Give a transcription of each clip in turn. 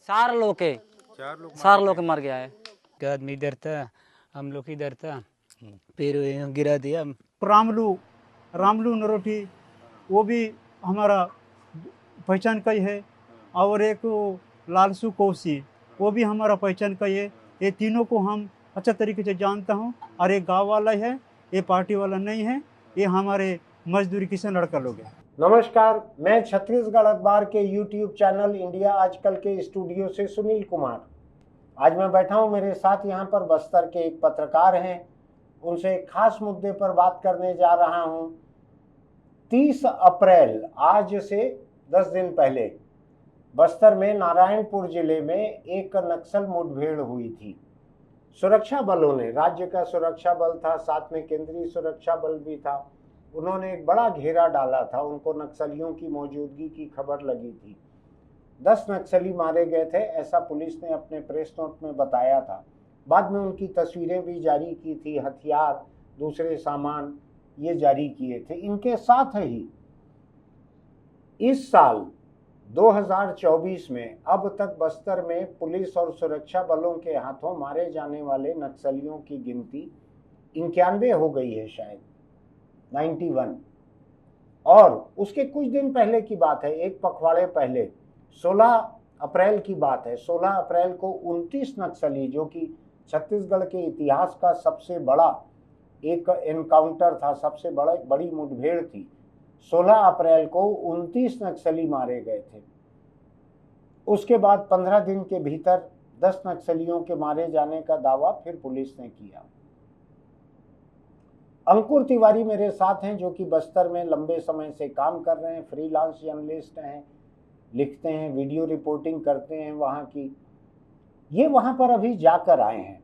चार लोग मर गया है। आदमी इधर था, हम लोग इधर था, फिर गिरा दिया। रामलू नरोटी वो भी हमारा पहचान का ही है, और एक लालसू कौशी वो भी हमारा पहचान का ही है। ये तीनों को हम अच्छा तरीके से जानता हूँ, और एक गांव वाला है, ये पार्टी वाला नहीं है, ये हमारे मजदूरी किसान लड़का लोग हैं। नमस्कार, मैं छत्तीसगढ़ अखबार के YouTube चैनल इंडिया आजकल के स्टूडियो से सुनील कुमार। आज मैं बैठा हूं, मेरे साथ यहां पर बस्तर के एक पत्रकार हैं, उनसे एक खास मुद्दे पर बात करने जा रहा हूं। 30 अप्रैल आज से 10 दिन पहले बस्तर में नारायणपुर जिले में एक नक्सल मुठभेड़ हुई थी। सुरक्षा बलों ने, राज्य का सुरक्षा बल था, साथ में केंद्रीय सुरक्षा बल भी था, उन्होंने एक बड़ा घेरा डाला था। उनको नक्सलियों की मौजूदगी की खबर लगी थी। 10 नक्सली मारे गए थे, ऐसा पुलिस ने अपने प्रेस नोट में बताया था। बाद में उनकी तस्वीरें भी जारी की थी, हथियार, दूसरे सामान ये जारी किए थे। इनके साथ ही इस साल 2024 में अब तक बस्तर में पुलिस और सुरक्षा बलों के हाथों मारे जाने वाले नक्सलियों की गिनती 91 हो गई है, शायद 91। और उसके कुछ दिन पहले की बात है, एक पखवाड़े पहले 16 अप्रैल की बात है। 16 अप्रैल को 29 नक्सली, जो कि छत्तीसगढ़ के इतिहास का सबसे बड़ा एक एनकाउंटर था, सबसे बड़ी मुठभेड़ थी। 16 अप्रैल को 29 नक्सली मारे गए थे। उसके बाद 15 दिन के भीतर 10 नक्सलियों के मारे जाने का दावा फिर पुलिस ने किया। अंकुर तिवारी मेरे साथ हैं, जो कि बस्तर में लंबे समय से काम कर रहे हैं, फ्रीलांस जर्नलिस्ट हैं, लिखते हैं, वीडियो रिपोर्टिंग करते हैं वहाँ की। ये वहाँ पर अभी जाकर आए हैं।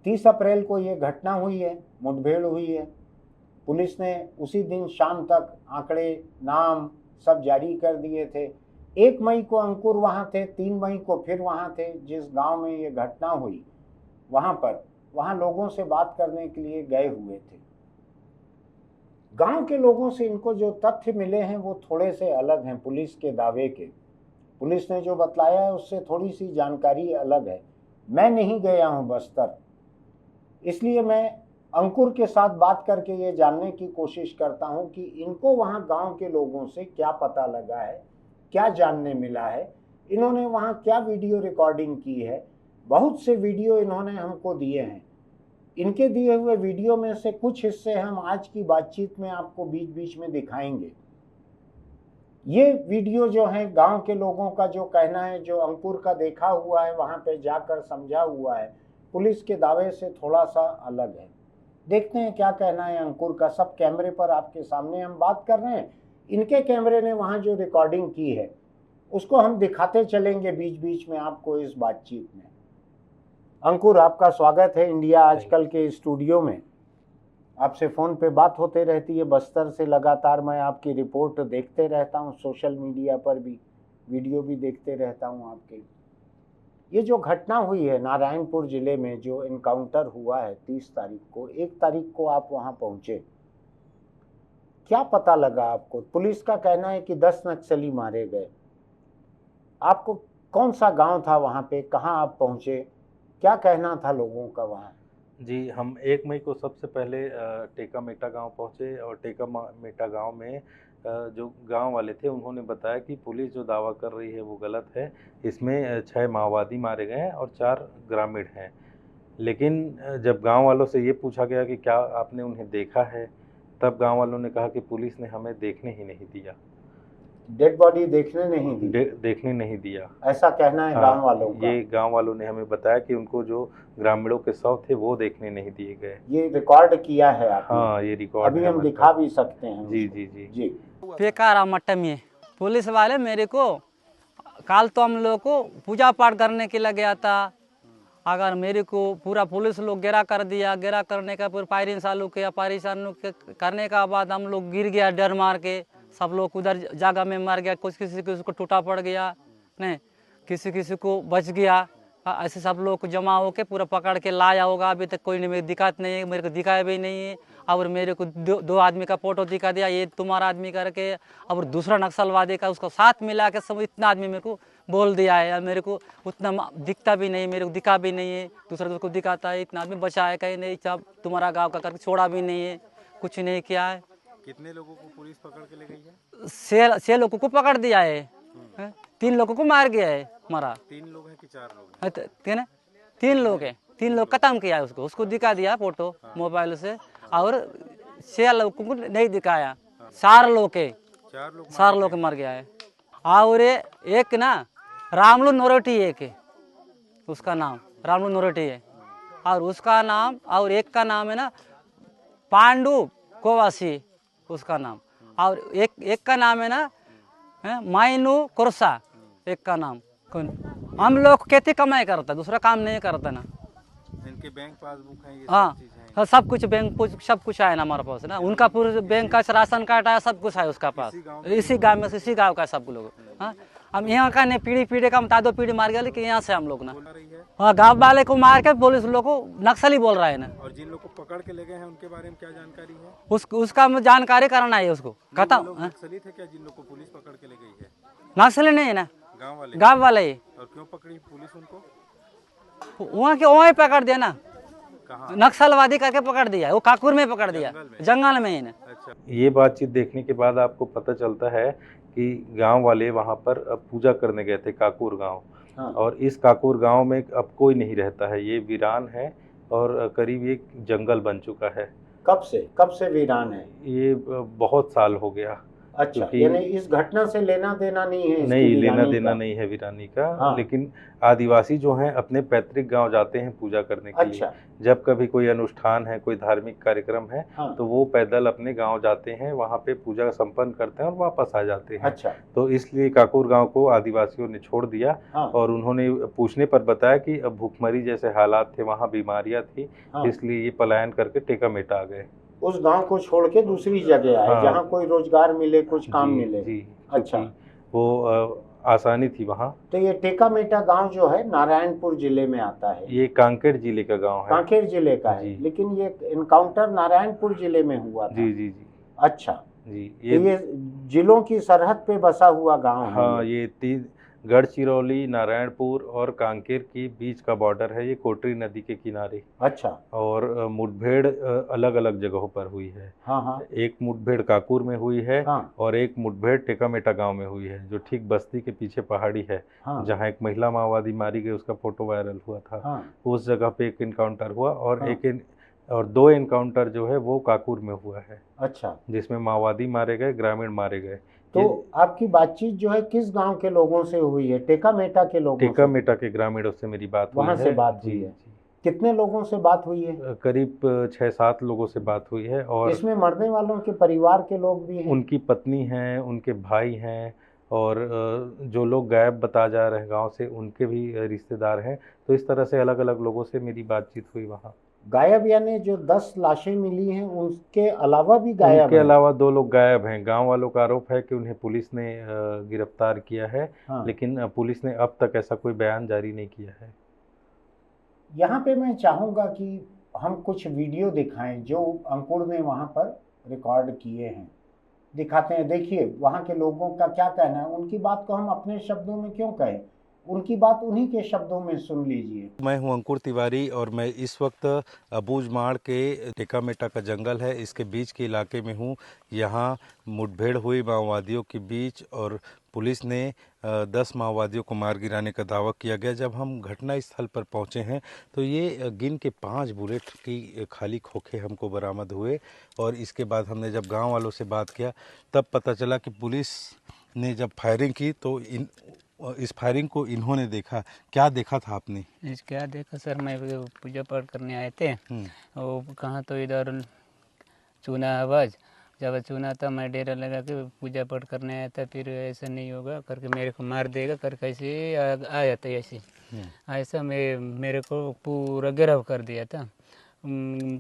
30 अप्रैल को ये घटना हुई है, मुठभेड़ हुई है। पुलिस ने उसी दिन शाम तक आंकड़े, नाम सब जारी कर दिए थे। 1 मई को अंकुर वहाँ थे, 3 मई को फिर वहाँ थे। जिस गांव में ये घटना हुई वहाँ लोगों से बात करने के लिए गए हुए थे। गांव के लोगों से इनको जो तथ्य मिले हैं वो थोड़े से अलग हैं पुलिस के दावे के। पुलिस ने जो बतलाया है उससे थोड़ी सी जानकारी अलग है। मैं नहीं गया हूं बस्तर, इसलिए मैं अंकुर के साथ बात करके ये जानने की कोशिश करता हूं कि इनको वहां गांव के लोगों से क्या पता लगा है, क्या जानने मिला है, इन्होंने वहां क्या वीडियो रिकॉर्डिंग की है। बहुत से वीडियो इन्होंने हमको दिए हैं। इनके दिए हुए वीडियो में से कुछ हिस्से हम आज की बातचीत में आपको बीच बीच में दिखाएंगे। ये वीडियो जो है गांव के लोगों का जो कहना है, जो अंकुर का देखा हुआ है, वहां पे जाकर समझा हुआ है, पुलिस के दावे से थोड़ा सा अलग है। देखते हैं क्या कहना है अंकुर का। सब कैमरे पर आपके सामने हम बात कर रहे हैं। इनके कैमरे ने वहां जो रिकॉर्डिंग की है उसको हम दिखाते चलेंगे बीच बीच में आपको इस बातचीत में। अंकुर, आपका स्वागत है इंडिया आजकल के स्टूडियो में। आपसे फ़ोन पे बात होते रहती है बस्तर से, लगातार मैं आपकी रिपोर्ट देखते रहता हूँ, सोशल मीडिया पर भी वीडियो भी देखते रहता हूँ आपके। ये जो घटना हुई है नारायणपुर ज़िले में, जो इनकाउंटर हुआ है 30 तारीख को, 1 तारीख को आप वहाँ पहुँचे, क्या पता लगा आपको? पुलिस का कहना है कि 10 नक्सली मारे गए। आपको कौन सा गाँव था वहाँ पे, कहाँ आप पहुँचे, क्या कहना था लोगों का वहाँ? जी, हम 1 मई को सबसे पहले टेका मेटा गांव पहुंचे, और टेका मेटा गांव में जो गांव वाले थे उन्होंने बताया कि पुलिस जो दावा कर रही है वो गलत है। इसमें 6 माओवादी मारे गए हैं और 4 ग्रामीण हैं। लेकिन जब गांव वालों से ये पूछा गया कि क्या आपने उन्हें देखा है, तब गांव वालों ने कहा कि पुलिस ने हमें देखने ही नहीं दिया, डेड बॉडी देखने नहीं दी, देखने नहीं दिया, ऐसा कहना है गांव वालों का। ये गांव वालों ने हमें बताया कि उनको जो ग्रामीणों के शव थे वो देखने नहीं दिए गए। ये रिकॉर्ड किया है आपने? हाँ, ये रिकॉर्ड अभी हम दिखा भी सकते हैं। जी जी जी जी। पेकारा मट्टा में पुलिस वाले मेरे को कल तो हम लोग को पूजा पाठ करने के लिए गया था, अगर मेरे को पूरा पुलिस लोग घेरा कर दिया। घेरा करने का फिर फायरिंग चालू किया। फायरिंग चालू करने का बाद हम लोग गिर गया डर मार के, सब लोग उधर जगह में मर गया। कुछ किसी को टूटा पड़ गया, नहीं किसी को बच गया। ऐसे सब लोग जमा होके पूरा पकड़ के लाया होगा। अभी तक कोई मेरी दिक्कत नहीं है, मेरे को दिखाया भी नहीं है। और मेरे को दो आदमी का फोटो दिखा दिया, ये तुम्हारा आदमी करके। और दूसरा नक्सलवादी का उसको साथ मिला के सब इतना आदमी मेरे को बोल दिया है यार, मेरे को उतना दिखता भी नहीं, मेरे को दिखा भी नहीं है, दूसरा को दिखाता है, इतना आदमी बचा है कहीं नहीं, सब तुम्हारा गांव का करके छोड़ा भी नहीं है, कुछ नहीं किया है। कितने लोगों को पुलिस पकड़ के ले गई है? 6 लोगों को पकड़ दिया है, 3 लोगों को मार गया है, मारा। 3 लोग हैं कि 4 लोग हैं? 3 लोग हैं, 3 लोग खत्म किया है, उसको दिखा दिया फोटो मोबाइल से, और 6 लोगों को नहीं दिखाया, 4 लोग के 4 लोग मर गया है। और एक ना रामलू नरोटी एक है, उसका नाम रामलू नरोटी है, और उसका नाम, और एक का नाम है ना पांडु कोवासी उसका नाम, और एक का नाम है ना माइनू कुरसा, एक का नाम। हम लोग खेती कमाई करता, दूसरा काम नहीं करता ना। इनके बैंक पासबुक हैं, ये हाँ सब चीजें हैं। हाँ, सब कुछ बैंक सब कुछ है ना हमारे पास ना, उनका पूरे बैंक का राशन कार्ड है, सब कुछ है उसका पास, इसी गांव में से, इसी गांव का सब लोग। हाँ, हम यहाँ का नहीं, पीढ़ी का दादो पीढ़ी मार गया, लेकिन यहाँ से हम लोग ना, हाँ, गाँव वाले को मार के पुलिस लोग को नक्सली बोल रहा है ना। और जिन लोग को पकड़ के ले गए हैं उनके बारे में क्या जानकारी है? उसका जानकारी करना है उसको, खत्म। नक्सली थे क्या जिन लोग को पुलिस पकड़ के ले गई है? नक्सली नहीं है ना, गाँव वाले ही। और क्यों पकड़ी पुलिस उनको? वहाँ पकड़ दिया ना, कहाँ? नक्सलवादी करके पकड़ दिया, वो काकुर में पकड़ दिया, जंगल में ही ना। अच्छा, ये बातचीत देखने के बाद आपको पता चलता है कि गांव वाले वहां पर अब पूजा करने गए थे, काकुर गांव। हाँ। और इस काकुर गांव में अब कोई नहीं रहता है, ये वीरान है और करीब एक जंगल बन चुका है। कब से वीरान है? ये बहुत साल हो गया। अच्छा, यानी इस घटना से लेना देना नहीं है? नहीं, लेना देना नहीं है वीरानी का। हाँ। लेकिन आदिवासी जो हैं अपने पैतृक गांव जाते हैं पूजा करने के लिए। जब कभी कोई अनुष्ठान है, कोई धार्मिक कार्यक्रम है, हाँ। तो वो पैदल अपने गांव जाते हैं, वहां पे पूजा संपन्न करते हैं और वापस आ जाते हैं। अच्छा। तो इसलिए काकुर गांव को आदिवासियों ने छोड़ दिया। हाँ। और उन्होंने पूछने पर बताया कि अब भूखमरी जैसे हालात थे, वहाँ बीमारियां थी। हाँ। इसलिए ये पलायन करके टेकामेटा आ गए। उस गांव को छोड़ के दूसरी जगह आए। हाँ। जहाँ कोई रोजगार मिले, कुछ काम मिले। जी, अच्छा, वो आसानी थी वहाँ। तो ये टेकामेटा गांव जो है नारायणपुर जिले में आता है? ये कांकेर जिले का गांव है। कांकेर जिले का है, लेकिन ये इनकाउंटर नारायणपुर जिले में हुआ था। जी। अच्छा जी, ये जिलों की सरहद पे बसा हुआ गांव है। हाँ, ये गढ़चिरौली, नारायणपुर और कांकेर के बीच का बॉर्डर है, ये कोटरी नदी के किनारे। अच्छा। और मुठभेड़ अलग अलग जगहों पर हुई है। हाँ। एक मुठभेड़ काकुर में हुई है। हाँ। और एक मुठभेड़ टेकामेटा गांव में हुई है, जो ठीक बस्ती के पीछे पहाड़ी है। हाँ। जहाँ एक महिला माओवादी मारी गई, उसका फोटो वायरल हुआ था। हाँ। उस जगह पे एक इनकाउंटर हुआ और हाँ। 2 इनकाउंटर जो है वो काकुर में हुआ है। अच्छा, जिसमें माओवादी मारे गए, ग्रामीण मारे गए। तो आपकी बातचीत जो है किस गांव के लोगों से हुई है? टेकामेटा के लोगों से? टेकामेटा के ग्रामीणों से मेरी बात हुई है। वहाँ से बात हुई है? कितने लोगों से बात हुई है? करीब 6-7 लोगों से बात हुई है। और इसमें मरने वालों के परिवार के लोग भी हैं? उनकी पत्नी हैं, उनके भाई हैं, और जो लोग गायब बता जा रहे हैं गांव से, उनके भी रिश्तेदार हैं। तो इस तरह से अलग अलग लोगों से मेरी बातचीत हुई वहाँ। गायब यानी जो 10 लाशें मिली हैं उनके अलावा भी गायब? उनके अलावा 2 लोग गायब हैं। गांव वालों का आरोप है कि उन्हें पुलिस ने गिरफ्तार किया है। हाँ। लेकिन पुलिस ने अब तक ऐसा कोई बयान जारी नहीं किया है। यहाँ पे मैं चाहूँगा कि हम कुछ वीडियो दिखाएं जो अंकुर ने वहाँ पर रिकॉर्ड किए हैं। दिखाते हैं, देखिए वहाँ के लोगों का क्या कहना है। उनकी बात को हम अपने शब्दों में क्यों कहें, उनकी बात उन्हीं के शब्दों में सुन लीजिए। मैं हूं अंकुर तिवारी और मैं इस वक्त अबूझमाड़ के टेकामेटा का जंगल है, इसके बीच के इलाके में हूं। यहां मुठभेड़ हुई माओवादियों के बीच और पुलिस ने 10 माओवादियों को मार गिराने का दावा किया गया। जब हम घटना स्थल पर पहुंचे हैं तो ये गिन के 5 बुलेट की खाली खोखे हमको बरामद हुए। और इसके बाद हमने जब गाँव वालों से बात किया तब पता चला कि पुलिस ने जब फायरिंग की तो इस फायरिंग को इन्होंने देखा। क्या देखा था आपने? क्या देखा सर, मैं पूजा पाठ करने आए थे, वो कहाँ तो इधर चूना आवाज़, जब चुना था मैं डेरा लगा के पूजा पाठ करने आया था। फिर ऐसा नहीं होगा करके मेरे को मार देगा करके ऐसे आया था। ऐसा मेरे को पूरा गिरफ्तार कर दिया था।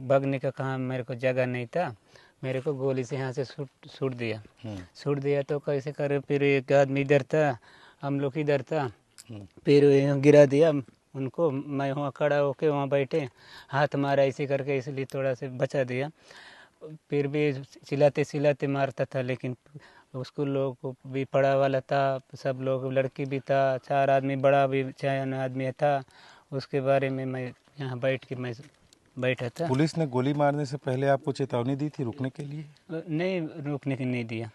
भागने का कहाँ मेरे को जगह नहीं था, मेरे को गोली से यहाँ से छूट दिया तो कैसे कर। फिर एक आदमी इधर था, हम लोग इधर था, फिर गिरा दिया उनको। मैं वहाँ खड़ा होके वहाँ बैठे, हाथ मारा ऐसे करके, इसलिए थोड़ा से बचा दिया। फिर भी चिल्लाते मारता था, लेकिन उसको लोग को भी पड़ा वाला था, सब लोग, लड़की भी था, 4 आदमी, बड़ा भी 4 आदमी था। उसके बारे में मैं यहाँ बैठ के मैं बैठा था। पुलिस ने गोली मारने से पहले आपको चेतावनी दी थी रुकने के लिए? नहीं, रुकने के नहीं दिया,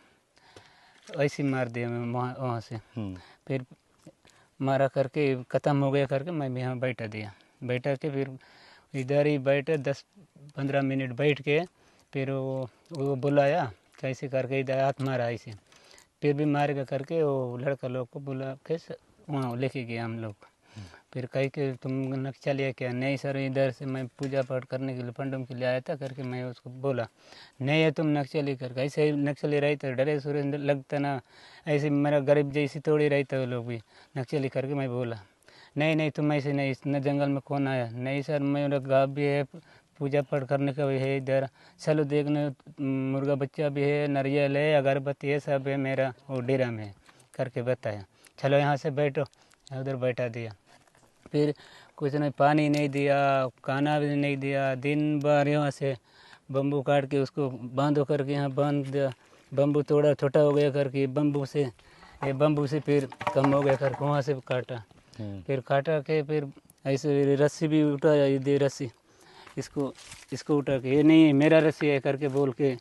ऐसे ही मार दिया मैं वहाँ से। फिर मारा करके ख़त्म हो गया करके मैं यहाँ बैठा के फिर इधर ही बैठे 10-15 मिनट बैठ के फिर वो बुलाया, कैसे करके इधर हाथ मारा ऐसे, फिर भी मारेगा करके वो लड़का लोग को बुला के वहाँ लेके गया हम लोग। फिर कही कि तुम नक्शा लिया क्या? नहीं सर, इधर से मैं पूजा पाठ करने के लिए पंडम के लिए आया था करके मैं उसको बोला। नहीं है तुम नक्शा लेकर, ऐसे ही नक्शा ले रही तो डरे सूर्य लगता ना, ऐसे मेरा गरीब जैसी थोड़ी रही था वो लोग भी नक्शा ले करके। मैं बोला नहीं तुम ऐसे नहीं, इतना जंगल में कौन आया? नहीं सर, मेरा गाँव भी है, पूजा पाठ करने का भी है इधर, चलो देखने, मुर्गा बच्चा भी है, नारियल है, अगरबत्ती है, सब है मेरा वो डेरा में करके बताया। चलो यहाँ से बैठो, उधर बैठा दिया। फिर कुछ नहीं, पानी नहीं दिया, खाना भी नहीं दिया। दिन भर यहाँ से बम्बू काट के उसको बांधो करके यहाँ बांध दिया, बम्बू थोड़ा छोटा हो गया करके बम्बू से फिर कम हो गया करके वहाँ से काटा। फिर काटा के फिर ऐसे रस्सी भी उठाया, ये दे रस्सी, इसको उठा के, ये नहीं मेरा रस्सी है करके बोल के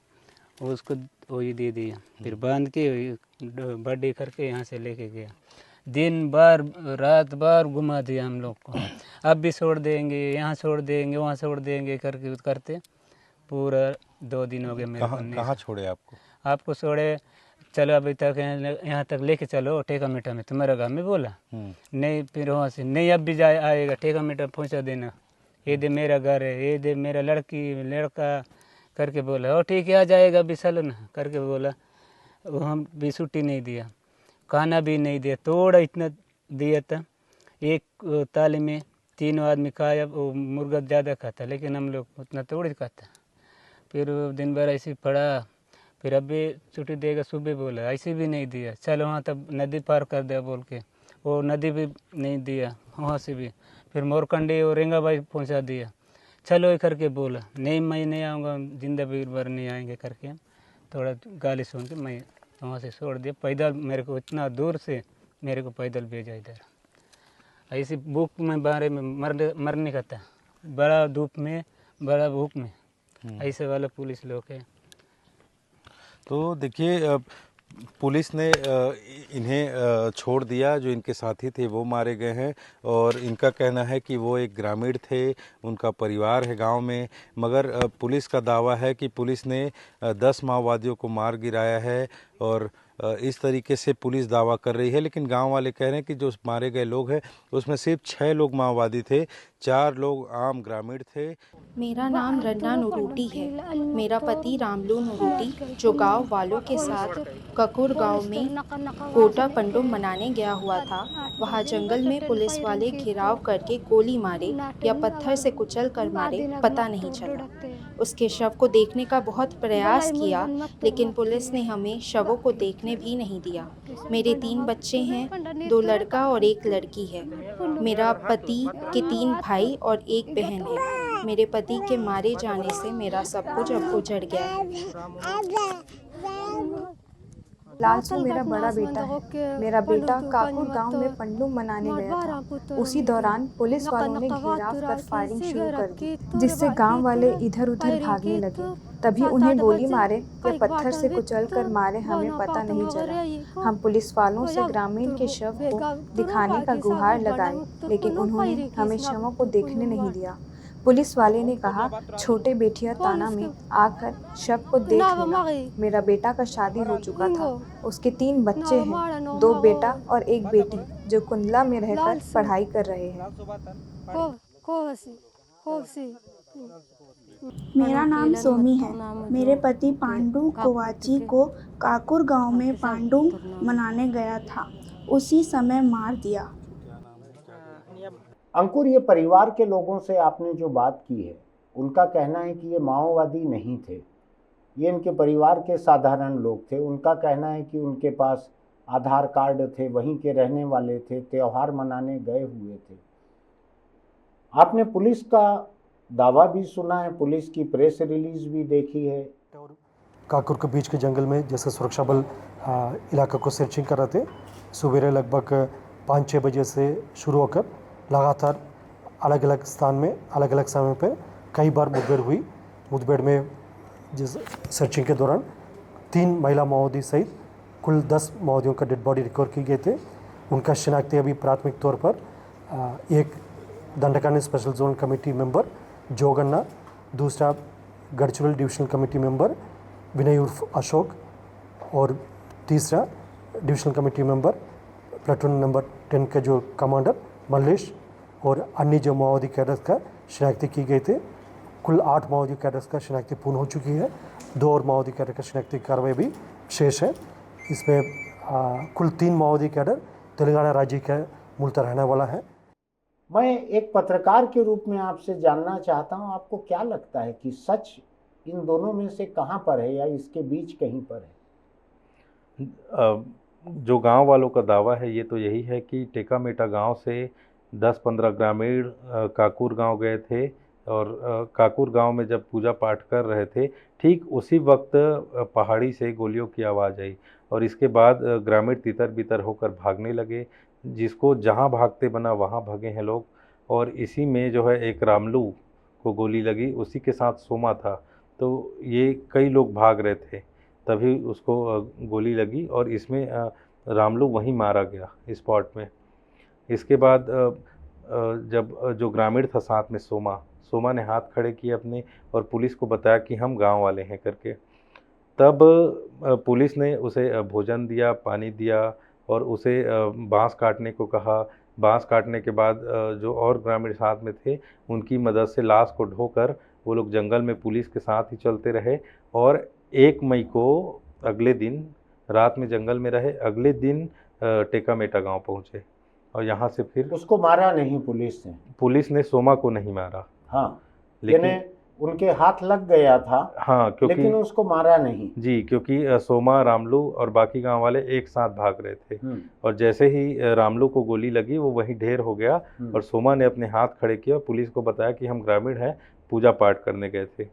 उसको वही दे दिया। फिर बांध के बर्थडे करके यहाँ से लेके गया। दिन भर रात भर घुमा दिया हम लोग को, अब भी छोड़ देंगे, यहाँ छोड़ देंगे, वहाँ छोड़ देंगे करके करते पूरा 2 दिन हो गए मेरे को। कहाँ छोड़े आपको? आपको छोड़े, चलो अभी तक यहाँ तक लेके चलो ठेका मीठा में, तुम्हारा गाँव में बोला। नहीं, फिर वहाँ से नहीं, अब भी जाए आएगा, ठेका मीठा पहुँचा देना, ये दे मेरा घर है, ये दे मेरा लड़का करके बोला। और ठीक है आ जाएगा अभी चलो ना करके बोला। वो हम भी छुट्टी नहीं दिया, खाना भी नहीं दिया, थोड़ा इतना दिया था। एक थाली में 3 आदमी खाया, वो मुर्गा ज़्यादा खाता लेकिन हम लोग उतना थोड़ी खाता। फिर दिन भर ऐसे पड़ा, फिर अभी छुट्टी देगा सुबह बोला, ऐसे भी नहीं दिया। चलो वहाँ तब नदी पार कर दिया बोल के, वो नदी भी नहीं दिया, वहाँ से भी फिर मोरकंडी और रेंगाबाई पहुँचा दिया। चलो ये करके बोला, नहीं मैं नहीं आऊँगा, जिंदा भी भर नहीं आएंगे करके थोड़ा गाली सुन के मैं वहाँ से छोड़ दिया। पैदल मेरे को इतना दूर से मेरे को पैदल भेजा इधर, ऐसी भूख में बारे में मरने का था, बड़ा धूप में बड़ा भूख में, ऐसे वाला पुलिस लोग है। तो देखिए पुलिस ने इन्हें छोड़ दिया, जो इनके साथी थे वो मारे गए हैं और इनका कहना है कि वो एक ग्रामीण थे, उनका परिवार है गांव में, मगर पुलिस का दावा है कि पुलिस ने 10 माओवादियों को मार गिराया है और इस तरीके से पुलिस दावा कर रही है। लेकिन गांव वाले कह रहे हैं कि जो मारे गए लोग हैं उसमें सिर्फ 6 लोग माओवादी थे, 4 लोग आम ग्रामीण थे। मेरा नाम रन्ना नूरूटी है। मेरा पति रामलू नूरूटी जो गांव वालों के साथ ककुर गांव में कोटा पंडुम मनाने गया हुआ था, वहां जंगल में पुलिस वाले घिराव करके गोली मारे या पत्थर से कुचल कर मारे, पता नहीं चला। उसके शव को देखने का बहुत प्रयास किया लेकिन पुलिस ने हमें शवों को देखने भी नहीं दिया। मेरे 3 बच्चे हैं, 2 लड़का और 1 लड़की है। मेरा पति के 3 भाई और 1 बहन है। मेरे पति के मारे जाने से मेरा सब कुछ अब उजड़ गया है। लालसू मेरा बड़ा बेटा है। मेरा बेटा काकुर गांव में पंडुम मनाने गया था। उसी दौरान पुलिस वालों ने घेराव कर फायरिंग शुरू कर दी, जिससे गांव वाले इधर उधर भागने लगे। तभी उन्हें गोली मारे या पत्थर से कुचल कर मारे हमें पता नहीं चला। हम पुलिस वालों से ग्रामीण के शव को दिखाने का गुहार लगाए लेकिन उन्होंने हमें शवों को देखने नहीं दिया। पुलिस वाले ने कहा छोटे बेटिया ताना में आकर शव को देख लेना। मेरा बेटा का शादी हो चुका था, उसके 3 बच्चे हैं, 2 बेटा और 1 बेटी जो कुंडला में रहकर पढ़ाई कर रहे हैं। मेरा नाम सोमी है। मेरे पति पांडु कोवाची को काकुर गांव में पांडुम मनाने गया था, उसी समय मार दिया। अंकुर, ये परिवार के लोगों से आपने जो बात की है, उनका कहना है कि ये माओवादी नहीं थे, ये इनके परिवार के साधारण लोग थे। उनका कहना है कि उनके पास आधार कार्ड थे, वहीं के रहने वाले थे, त्योहार मनाने गए हुए थे। आपने पुलिस का दावा भी सुना है, पुलिस की प्रेस रिलीज भी देखी है। काकुर के बीच के जंगल में जैसे सुरक्षा बल इलाके को सर्चिंग कर रहे थे। सुबह लगभग 5-6 बजे से शुरू होकर लगातार अलग अलग स्थान में अलग अलग समय पर कई बार मुठभेड़ हुई। मुठभेड़ में जिस सर्चिंग के दौरान 3 महिला माओवादी सहित कुल 10 माओवादियों का डेड बॉडी रिकवर की गए थे। उनका शिनाख्ती अभी प्राथमिक तौर पर एक दंडकानी स्पेशल जोन कमेटी मेंबर जोगन्ना, दूसरा गढ़चिरौली डिविजनल कमेटी मेंबर विनय उर्फ अशोक और तीसरा divisional committee member platoon number 10 के जो कमांडर मल्लेश और अन्य जो माओवादी कैडर्स का शिनाख्ती की गई थे। कुल 8 माओवादी कैडर्स का शिनाख्ती पूर्ण हो चुकी है। 2 और माओवादी कैडर का शिनाख्ती कार्रवाई भी शेष है। इसमें कुल 3 माओवादी कैडर तेलंगाना राज्य का मूलतः रहने वाला है। मैं एक पत्रकार के रूप में आपसे जानना चाहता हूं, आपको क्या लगता है कि सच इन दोनों में से कहां पर है या इसके बीच कहीं पर है? जो गांव वालों का दावा है ये तो यही है कि टेकामेटा गांव से 10-15 ग्रामीण काकुर गांव गए थे और काकुर गांव में जब पूजा पाठ कर रहे थे ठीक उसी वक्त पहाड़ी से गोलियों की आवाज़ आई और इसके बाद ग्रामीण तितर बितर होकर भागने लगे। जिसको जहां भागते बना वहां भागे हैं लोग और इसी में जो है एक रामलू को गोली लगी, उसी के साथ सोमा था। तो ये कई लोग भाग रहे थे तभी उसको गोली लगी और इसमें रामलू वहीं मारा गया स्पॉट में। इसके बाद जब जो ग्रामीण था साथ में सोमा ने हाथ खड़े किए अपने और पुलिस को बताया कि हम गांव वाले हैं करके। तब पुलिस ने उसे भोजन दिया, पानी दिया और उसे बांस काटने को कहा। बांस काटने के बाद जो और ग्रामीण साथ में थे उनकी मदद से लाश को ढोकर वो लोग जंगल में पुलिस के साथ ही चलते रहे और 1 मई को अगले दिन रात में जंगल में रहे। अगले दिन टेकामेटा गांव पहुंचे और यहाँ से फिर उसको मारा नहीं पुलिस ने सोमा को नहीं मारा। हाँ, लेकिन उनके हाथ लग गया था। हाँ, क्योंकि लेकिन उसको मारा नहीं जी, क्योंकि सोमा, रामलू और बाकी गांव वाले एक साथ भाग रहे थे और जैसे ही रामलू को गोली लगी वो वहीं ढेर हो गया और सोमा ने अपने हाथ खड़े किए और पुलिस को बताया कि हम ग्रामीण हैं, पूजा पाठ करने गए थे।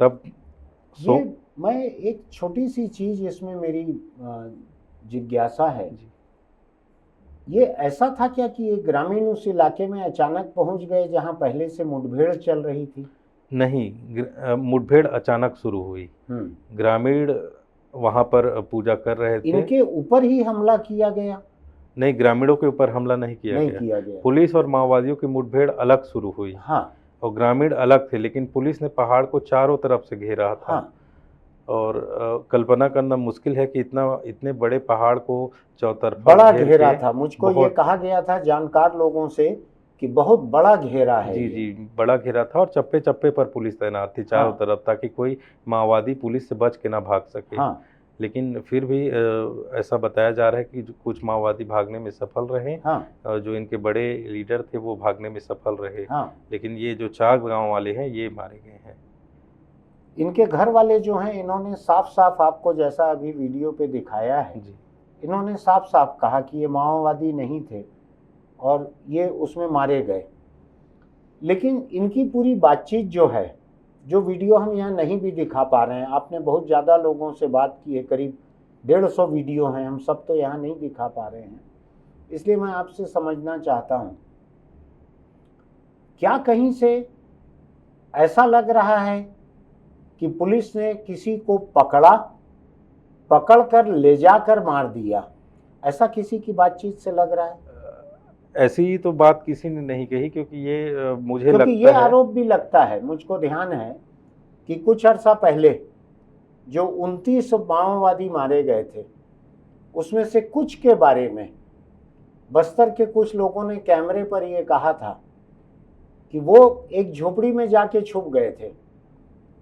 तब मैं एक छोटी सी चीज इसमें मेरी जिज्ञासा है, ये ऐसा था क्या कि ये ग्रामीण उस इलाके में अचानक पहुंच गए जहां पहले से मुठभेड़ चल रही थी? नहीं, मुठभेड़ अचानक शुरू हुई। ग्रामीण वहां पर पूजा कर रहे थे। इनके ऊपर ही हमला किया गया? नहीं, ग्रामीणों के ऊपर हमला नहीं किया गया। पुलिस और माओवादियों की मुठभेड़ अलग शुरू हुई। हाँ, और ग्रामीण अलग थे, लेकिन पुलिस ने पहाड़ को चारों तरफ से घेरा था। हाँ। और कल्पना करना मुश्किल है कि इतने बड़े पहाड़ को चौतरफा बड़ा घेरा था। मुझको ये कहा गया था जानकार लोगों से कि बहुत बड़ा घेरा है। जी, बड़ा घेरा था और चप्पे चप्पे पर पुलिस तैनात थी चारों तरफ, ताकि कोई माओवादी पुलिस से बच के ना भाग सके। हाँ। लेकिन फिर भी ऐसा बताया जा रहा है कि कुछ माओवादी भागने में सफल रहे। हाँ। जो इनके बड़े लीडर थे वो भागने में सफल रहे। हाँ। लेकिन ये जो 4 गांव वाले हैं ये मारे गए हैं। इनके घर वाले जो हैं इन्होंने साफ साफ आपको जैसा अभी वीडियो पे दिखाया है जी, इन्होंने साफ साफ कहा कि ये माओवादी नहीं थे और ये उसमें मारे गए। लेकिन इनकी पूरी बातचीत जो है, जो वीडियो हम यहाँ नहीं भी दिखा पा रहे हैं, आपने बहुत ज़्यादा लोगों से बात की है, करीब 150 वीडियो हैं, हम सब तो यहाँ नहीं दिखा पा रहे हैं। इसलिए मैं आपसे समझना चाहता हूँ, क्या कहीं से ऐसा लग रहा है कि पुलिस ने किसी को पकड़कर ले जाकर मार दिया? ऐसा किसी की बातचीत से लग रहा है? ऐसी तो बात किसी ने नहीं कही, क्योंकि ये मुझे लगता है, ये आरोप भी लगता है, मुझको ध्यान है कि कुछ अर्सा पहले जो 29 माओवादी मारे गए थे उसमें से कुछ के बारे में बस्तर के कुछ लोगों ने कैमरे पर ये कहा था कि वो एक झोपड़ी में जाके छुप गए थे।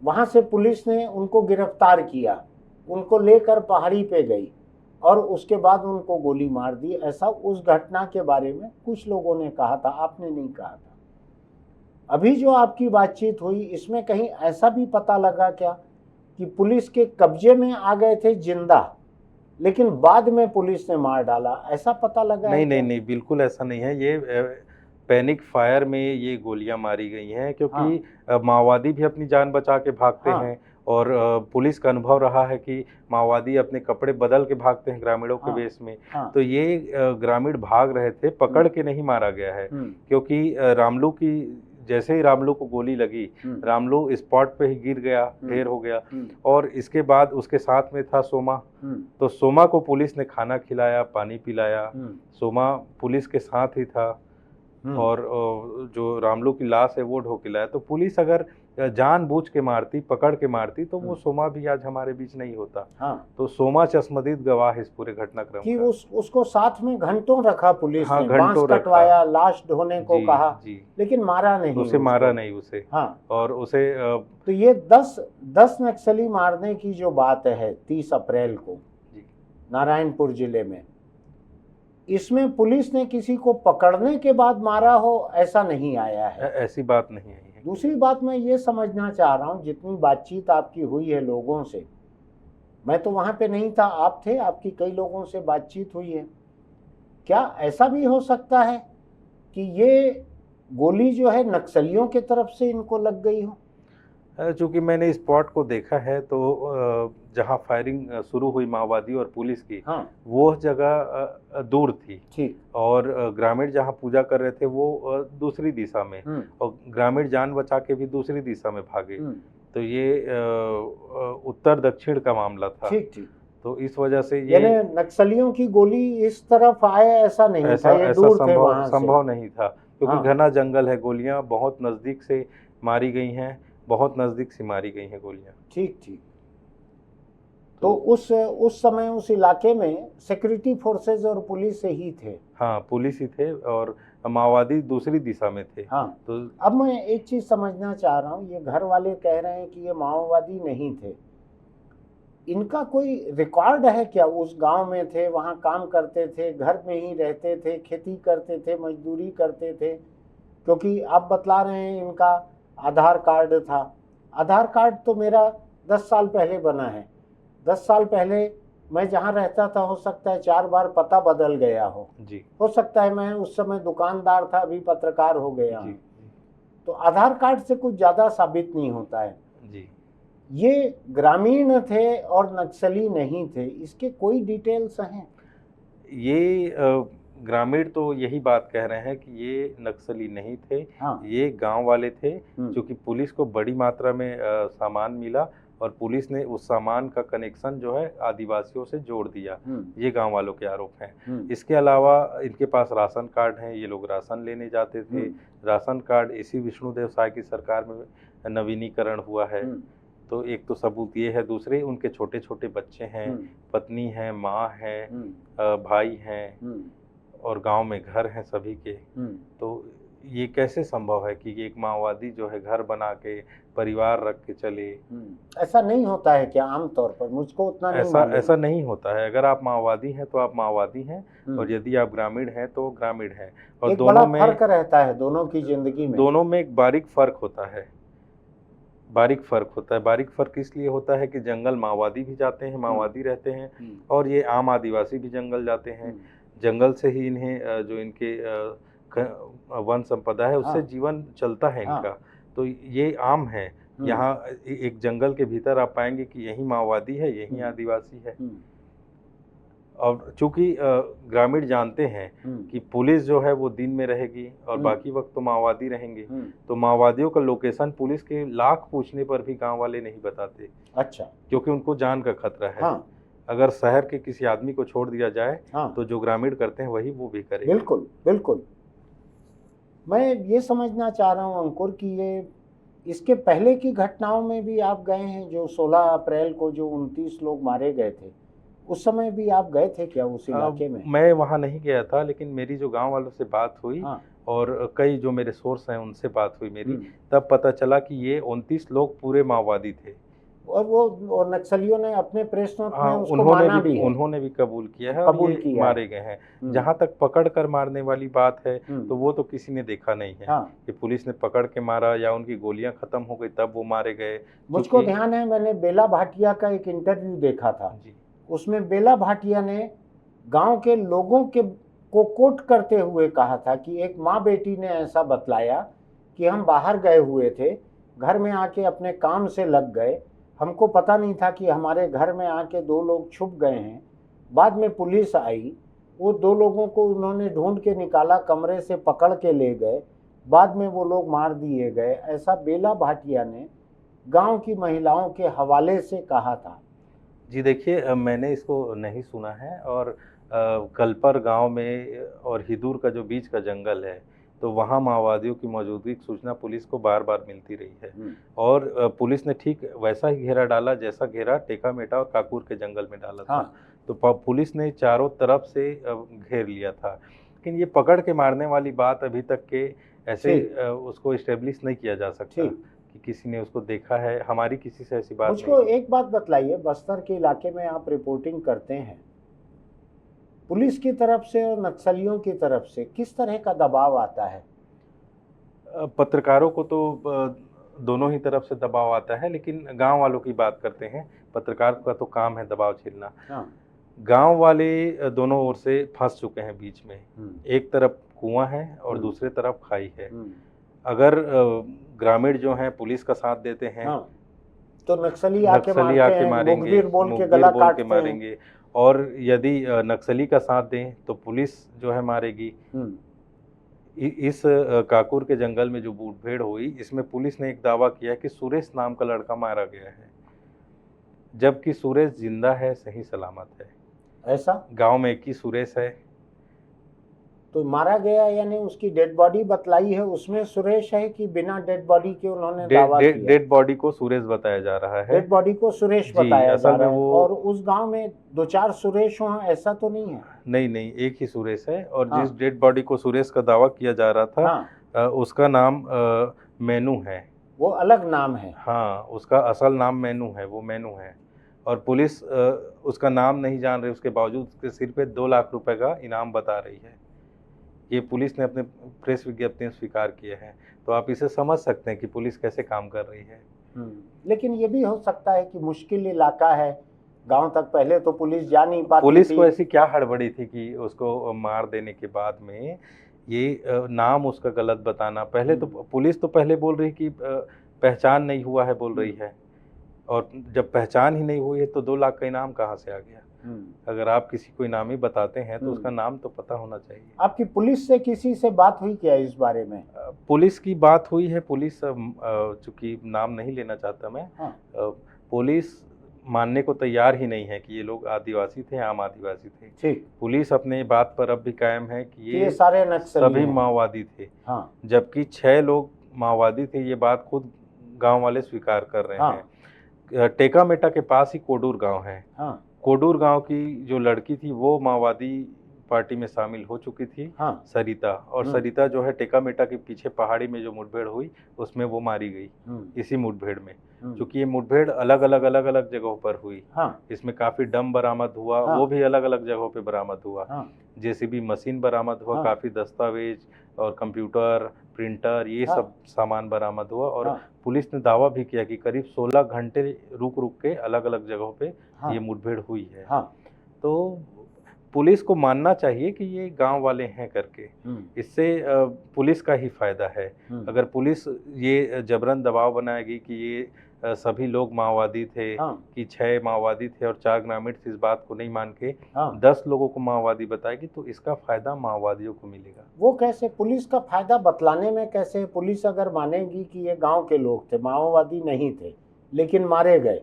वहां से पुलिस ने उनको गिरफ्तार किया, उनको लेकर पहाड़ी पे गई और उसके बाद उनको गोली मार दी। ऐसा उस घटना के बारे में कुछ लोगों ने कहा था, आपने नहीं कहा था। अभी जो आपकी बातचीत हुई इसमें कहीं ऐसा भी पता लगा क्या कि पुलिस के कब्जे में आ गए थे जिंदा, लेकिन बाद में पुलिस ने मार डाला? ऐसा पता लगा? नहीं, बिल्कुल ऐसा नहीं है। ये पैनिक फायर में ये गोलियां मारी गई हैं, क्योंकि माओवादी भी अपनी जान बचा के भागते हैं और पुलिस का अनुभव रहा है कि माओवादी अपने कपड़े बदल के भागते हैं ग्रामीणों के हाँ, वेश में। हाँ। तो ये ग्रामीण भाग रहे थे, पकड़ के नहीं मारा गया है, क्योंकि रामलू की जैसे ही रामलू को गोली लगी, रामलू स्पॉट पे ही गिर गया, ढेर हो गया। और इसके बाद उसके साथ में था सोमा, तो सोमा को पुलिस ने खाना खिलाया, पानी पिलाया, सोमा पुलिस के साथ ही था। और जो रामलू की लाश है वो ढो के लाया। तो पुलिस अगर जानबूझ के मारती, पकड़ के मारती, तो वो सोमा भी आज हमारे बीच नहीं होता। हाँ। तो सोमा चश्मदीद गवाह है इस पूरे घटनाक्रम कि का। उसको साथ में घंटों रखा पुलिस हाँ, ने, घंटों बांस रखा। कटवाया, लाश ढोने को जी, कहा, जी। लेकिन मारा नहीं उसे मारा नहीं उसे। हाँ। और उसे तो ये 10 नक्सली मारने की जो बात है 30 अप्रैल को नारायणपुर जिले में, इसमें पुलिस ने किसी को पकड़ने के बाद मारा हो ऐसा नहीं आया है। ऐसी बात नहीं आई है। दूसरी बात मैं ये समझना चाह रहा हूँ, जितनी बातचीत आपकी हुई है लोगों से, मैं तो वहाँ पे नहीं था, आप थे, आपकी कई लोगों से बातचीत हुई है, क्या ऐसा भी हो सकता है कि ये गोली जो है नक्सलियों की तरफ से इनको लग गई हो? चूंकि मैंने स्पॉट को देखा है, तो जहां फायरिंग शुरू हुई माओवादी और पुलिस की, हाँ। वो जगह दूर थी। ठीक। और ग्रामीण जहां पूजा कर रहे थे वो दूसरी दिशा में, और ग्रामीण जान बचा के भी दूसरी दिशा में भागे। तो ये उत्तर दक्षिण का मामला था। ठीक ठीक। तो इस वजह से ये यानी नक्सलियों की गोली इस तरफ आए ऐसा नहीं था, ये दूर थे वहां से। संभव नहीं था, क्योंकि हाँ। घना जंगल है, गोलियां बहुत नजदीक से मारी गई हैं, बहुत नजदीक से मारी गई हैं गोलियां। ठीक ठीक। तो उस समय उस इलाके में सिक्योरिटी फोर्सेज और पुलिस से ही थे। हाँ, पुलिस ही थे और माओवादी दूसरी दिशा में थे। हाँ। तो अब मैं एक चीज समझना चाह रहा हूँ, ये घर वाले कह रहे हैं कि ये माओवादी नहीं थे, इनका कोई रिकॉर्ड है क्या? उस गांव में थे, वहाँ काम करते थे, घर में ही रहते थे, खेती करते थे, मजदूरी करते थे? क्योंकि आप बतला रहे हैं इनका आधार कार्ड था। आधार कार्ड तो मेरा 10 साल पहले बना है। 10 साल पहले मैं जहाँ रहता था, हो सकता है 4 बार पता बदल गया हो जी। हो सकता है मैं उस समय दुकानदार था, अभी पत्रकार हो गया हूँ। जी। तो आधार कार्ड से कुछ ज़्यादा साबित नहीं होता है। जी। ये ग्रामीण थे और नक्सली नहीं थे, इसके कोई डिटेल्स हैं? ये ग्रामीण तो यही बात कह रहे हैं कि ये नक्सली नहीं थे। हाँ। ये गांव वाले थे, क्योंकि पुलिस को बड़ी मात्रा में सामान मिला और पुलिस ने उस सामान का कनेक्शन जो है आदिवासियों से जोड़ दिया। ये गांव वालों के आरोप हैं। इसके अलावा इनके पास राशन कार्ड हैं, ये लोग राशन लेने जाते थे। राशन कार्ड इसी विष्णुदेव साय की सरकार में नवीनीकरण हुआ है। तो एक तो सबूत ये है, दूसरे उनके छोटे छोटे बच्चे हैं, पत्नी है, माँ है, भाई हैं, और गांव में घर हैं सभी के। तो ये कैसे संभव है कि एक माओवादी जो है घर बना के परिवार रख के चले? ऐसा नहीं होता है क्या आमतौर पर? मुझको उतना नहीं मालूम। ऐसा नहीं होता है। अगर आप माओवादी हैं तो आप माओवादी हैं, और यदि आप ग्रामीण हैं तो ग्रामीण हैं। और एक दोनों बड़ा में फर्क रहता है दोनों की जिंदगी में। दोनों में एक बारीक फर्क होता है। बारीक फर्क इसलिए होता है कि जंगल माओवादी भी जाते हैं, माओवादी रहते हैं, और ये आम आदिवासी भी जंगल जाते हैं। जंगल से ही इन्हें जो इनके वन संपदा है उससे जीवन चलता है इनका। तो ये आम है। यहाँ एक जंगल के भीतर आप पाएंगे कि यही माओवादी है, यही आदिवासी है। और चूंकि ग्रामीण जानते हैं कि पुलिस जो है वो दिन में रहेगी और बाकी वक्त तो माओवादी रहेंगे, तो माओवादियों का लोकेशन पुलिस के लाख पूछने पर भी गांव वाले नहीं बताते। अच्छा। क्योंकि उनको जान का खतरा है। हाँ। अगर शहर के किसी आदमी को छोड़ दिया जाए, तो जो ग्रामीण करते हैं वही वो भी करेंगे। बिल्कुल बिल्कुल। मैं ये समझना चाह रहा हूँ अंकुर कि ये इसके पहले की घटनाओं में भी आप गए हैं, जो 16 अप्रैल को जो 29 लोग मारे गए थे, उस समय भी आप गए थे क्या उस इलाके में? मैं वहाँ नहीं गया था, लेकिन मेरी जो गांव वालों से बात हुई, और कई जो मेरे सोर्स हैं उनसे बात हुई मेरी, तब पता चला कि ये 29 लोग पूरे माओवादी थे। और नक्सलियों ने अपने प्रेस नोट में उसको माना भी है। उन्होंने भी कबूल किया है, और ये मारे गए हैं। जहाँ तक पकड़ कर मारने वाली बात है, तो वो तो किसी ने देखा नहीं है कि पुलिस ने पकड़ के मारा या उनकी गोलियां खत्म हो गई तब वो मारे गए। मुझको ध्यान है, मैंने बेला भाटिया का एक इंटरव्यू देखा था। उसमें बेला भाटिया ने गांव के लोगों को कोट करते हुए कहा था कि एक माँ बेटी ने ऐसा बतलाया कि हम बाहर गए हुए थे, घर में आके अपने काम से लग गए, हमको पता नहीं था कि हमारे घर में आके 2 लोग छुप गए हैं। बाद में पुलिस आई, वो 2 लोगों को उन्होंने ढूंढ के निकाला, कमरे से पकड़ के ले गए, बाद में वो लोग मार दिए गए। ऐसा बेला भाटिया ने गांव की महिलाओं के हवाले से कहा था। जी देखिए, मैंने इसको नहीं सुना है। और कलपर गांव में और हिदूर का जो बीच का जंगल है, तो वहाँ माओवादियों की मौजूदगी की सूचना पुलिस को बार बार मिलती रही है। और पुलिस ने ठीक वैसा ही घेरा डाला जैसा घेरा टेका मेटा और काकुर के जंगल में डाला था। तो पुलिस ने चारों तरफ से घेर लिया था। लेकिन ये पकड़ के मारने वाली बात अभी तक के ऐसे उसको इस्टेब्लिश नहीं किया जा सकता कि किसी ने उसको देखा है। हमारी किसी से ऐसी बात मुझको नहीं। एक बात बतलाइए, बस्तर के इलाके में आप रिपोर्टिंग करते हैं, पुलिस की तरफ से और नक्सलियों की तरफ से किस तरह का दबाव आता है? पत्रकारों को तो दोनों ही तरफ से दबाव आता है, लेकिन गांव वालों की बात करते हैं। पत्रकार का तो काम है दबाव झेलना। गांव वाले दोनों ओर से फंस चुके हैं बीच में। एक तरफ कुआं है और दूसरे तरफ खाई है। अगर ग्रामीण जो हैं पुलिस का साथ देते हैं तो नक्सली आके मारेंगे, मुखबिर बोल के गला काटते हैं। मारेंगे। और यदि नक्सली का साथ दें तो पुलिस जो है मारेगी। इस काकुर के जंगल में जो मुठभेड़ हुई, इसमें पुलिस ने एक दावा किया कि सुरेश नाम का लड़का मारा गया है, जबकि सुरेश जिंदा है, सही सलामत है। ऐसा गांव में एक ही सुरेश है। तो मारा गया यानी उसकी डेड बॉडी बतलाई है, उसमें सुरेश है कि बिना डेड बॉडी के उन्होंने दावा किया? डेड बॉडी को सुरेश बताया जा रहा है। डेड बॉडी को सुरेश बताया जा रहा है। और उस गांव में 2-4 सुरेश हो, ऐसा तो नहीं है? नहीं, एक ही सुरेश है। और जिस डेड बॉडी को सुरेश का दावा किया जा रहा था, उसका नाम मेनू है। वो अलग नाम है? हाँ, उसका असल नाम मेनू है, वो मेनू है। और पुलिस उसका नाम नहीं जान रही, उसके बावजूद उसके सिर पे 2 लाख रुपए का इनाम बता रही है। ये पुलिस ने अपने प्रेस विज्ञप्ति में स्वीकार किए हैं। तो आप इसे समझ सकते हैं कि पुलिस कैसे काम कर रही है। लेकिन ये भी हो सकता है कि मुश्किल इलाका है, गांव तक पहले तो पुलिस जा नहीं पाती। पुलिस को ऐसी क्या हड़बड़ी थी कि उसको मार देने के बाद में ये नाम उसका गलत बताना? पहले तो पुलिस तो पहले बोल रही कि पहचान नहीं हुआ है, बोल रही है। और जब पहचान ही नहीं हुई है तो 2 लाख का इनाम कहाँ से आ गया? अगर आप किसी को इनामी बताते हैं तो उसका नाम तो पता होना चाहिए। आपकी पुलिस से किसी से बात हुई क्या इस बारे में? पुलिस की बात हुई है। पुलिस, चूंकि नाम नहीं लेना चाहता मैं, पुलिस मानने को तैयार ही नहीं है कि ये लोग आदिवासी थे, आम आदिवासी थे। ठीक। पुलिस अपने बात पर अब भी कायम है कि ये सारे नक्सली सभी माओवादी थे। जबकि 6 लोग माओवादी थे, ये बात खुद गांव वाले स्वीकार कर रहे हैं। टेका मेटा के पास ही कोडूर गांव है। कोडूर गांव की जो लड़की थी वो माओवादी पार्टी में शामिल हो चुकी थी, सरिता। और सरिता जो है टेका मेटा के पीछे पहाड़ी में जो मुठभेड़ हुई उसमें वो मारी गई इसी मुठभेड़ में। क्योंकि ये मुठभेड़ अलग अलग जगहों पर हुई। इसमें काफी डम बरामद हुआ, वो भी अलग अलग जगहों पे बरामद हुआ। जेसीबी मशीन बरामद हुआ, काफी दस्तावेज और कंप्यूटर, प्रिंटर, ये सब सामान बरामद हुआ। और पुलिस ने दावा भी किया कि करीब 16 घंटे रुक के अलग अलग जगहों पे ये मुठभेड़ हुई है। तो पुलिस को मानना चाहिए कि ये गांव वाले हैं करके। इससे पुलिस का ही फायदा है। अगर पुलिस ये जबरन दबाव बनाएगी कि ये सभी लोग माओवादी थे, कि 6 माओवादी थे और 4 ग्रामीण इस बात को नहीं मान के 10 लोगों को माओवादी बताएगी, तो इसका फायदा माओवादियों को मिलेगा। वो कैसे? पुलिस का फायदा बतलाने में कैसे? पुलिस अगर मानेगी कि ये गांव के लोग थे, माओवादी नहीं थे, लेकिन मारे गए,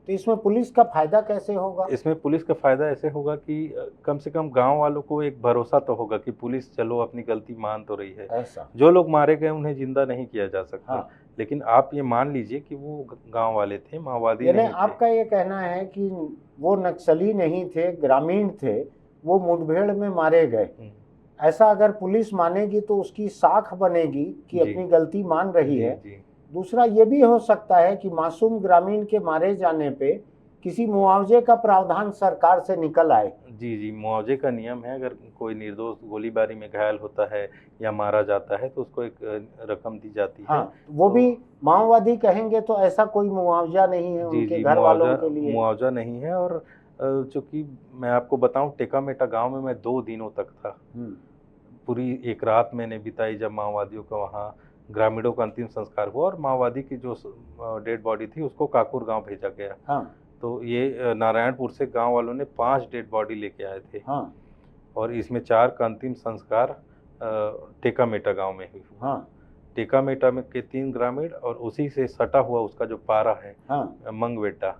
तो इसमें पुलिस का फायदा कैसे होगा? इसमें पुलिस का फायदा ऐसे होगा कि कम से कम गांव वालों को एक भरोसा तो होगा कि पुलिस चलो अपनी गलती मान तो रही है। ऐसा जो लोग मारे गए उन्हें जिंदा नहीं किया जा सकता। लेकिन आप ये मान लीजिए कि वो गांव वाले थे, माओवादी नहीं थे। आपका ये कहना है कि वो नक्सली नहीं थे, ग्रामीण थे, वो मुठभेड़ में मारे गए। ऐसा अगर पुलिस मानेगी तो उसकी साख बनेगी कि अपनी गलती मान रही है। दूसरा ये भी हो सकता है कि मासूम ग्रामीण के मारे जाने पे किसी मुआवजे का प्रावधान सरकार से निकल आए। जी, मुआवजे का नियम है। अगर कोई निर्दोष गोलीबारी में घायल होता है या मारा जाता है तो उसको एक रकम दी जाती है। वो भी माओवादी कहेंगे तो ऐसा कोई मुआवजा नहीं है उनके घर वालों के लिए। मुआवजा नहीं है। और चूंकि मैं आपको बताऊं, टेका मेटा गाँव में मैं 2 दिनों तक था। पूरी एक रात मैंने बिताई जब माओवादियों का वहाँ ग्रामीणों का अंतिम संस्कार हुआ और माओवादी की जो डेड बॉडी थी उसको काकुर गांव भेजा गया। हाँ तो ये नारायणपुर से गांव वालों ने 5 डेड बॉडी लेके आए थे। हाँ और इसमें 4 का अंतिम संस्कार टेकामेटा गांव में ही हुआ। हाँ टेकामेटा में के 3 ग्रामीण और उसी से सटा हुआ उसका जो पारा है हाँ मंगवेटा,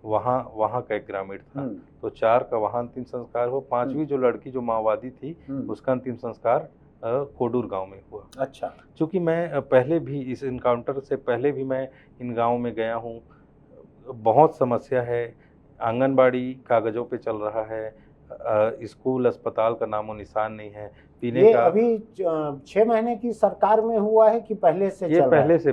वहाँ का एक ग्रामीण था। हम्म, तो 4 का वहाँ अंतिम संस्कार हुआ। 5वीं जो लड़की जो माओवादी थी उसका अंतिम संस्कार कोडूर गांव में हुआ। अच्छा। क्योंकि मैं पहले भी इस इनकाउंटर से पहले भी मैं इन गाँव में गया हूँ। बहुत समस्या है, आंगनबाड़ी कागजों पे चल रहा है, स्कूल अस्पताल का नामो निशान नहीं है, पीने ये का। अभी 6 महीने की सरकार में हुआ है कि पहले से ये चल रहा है? पहले से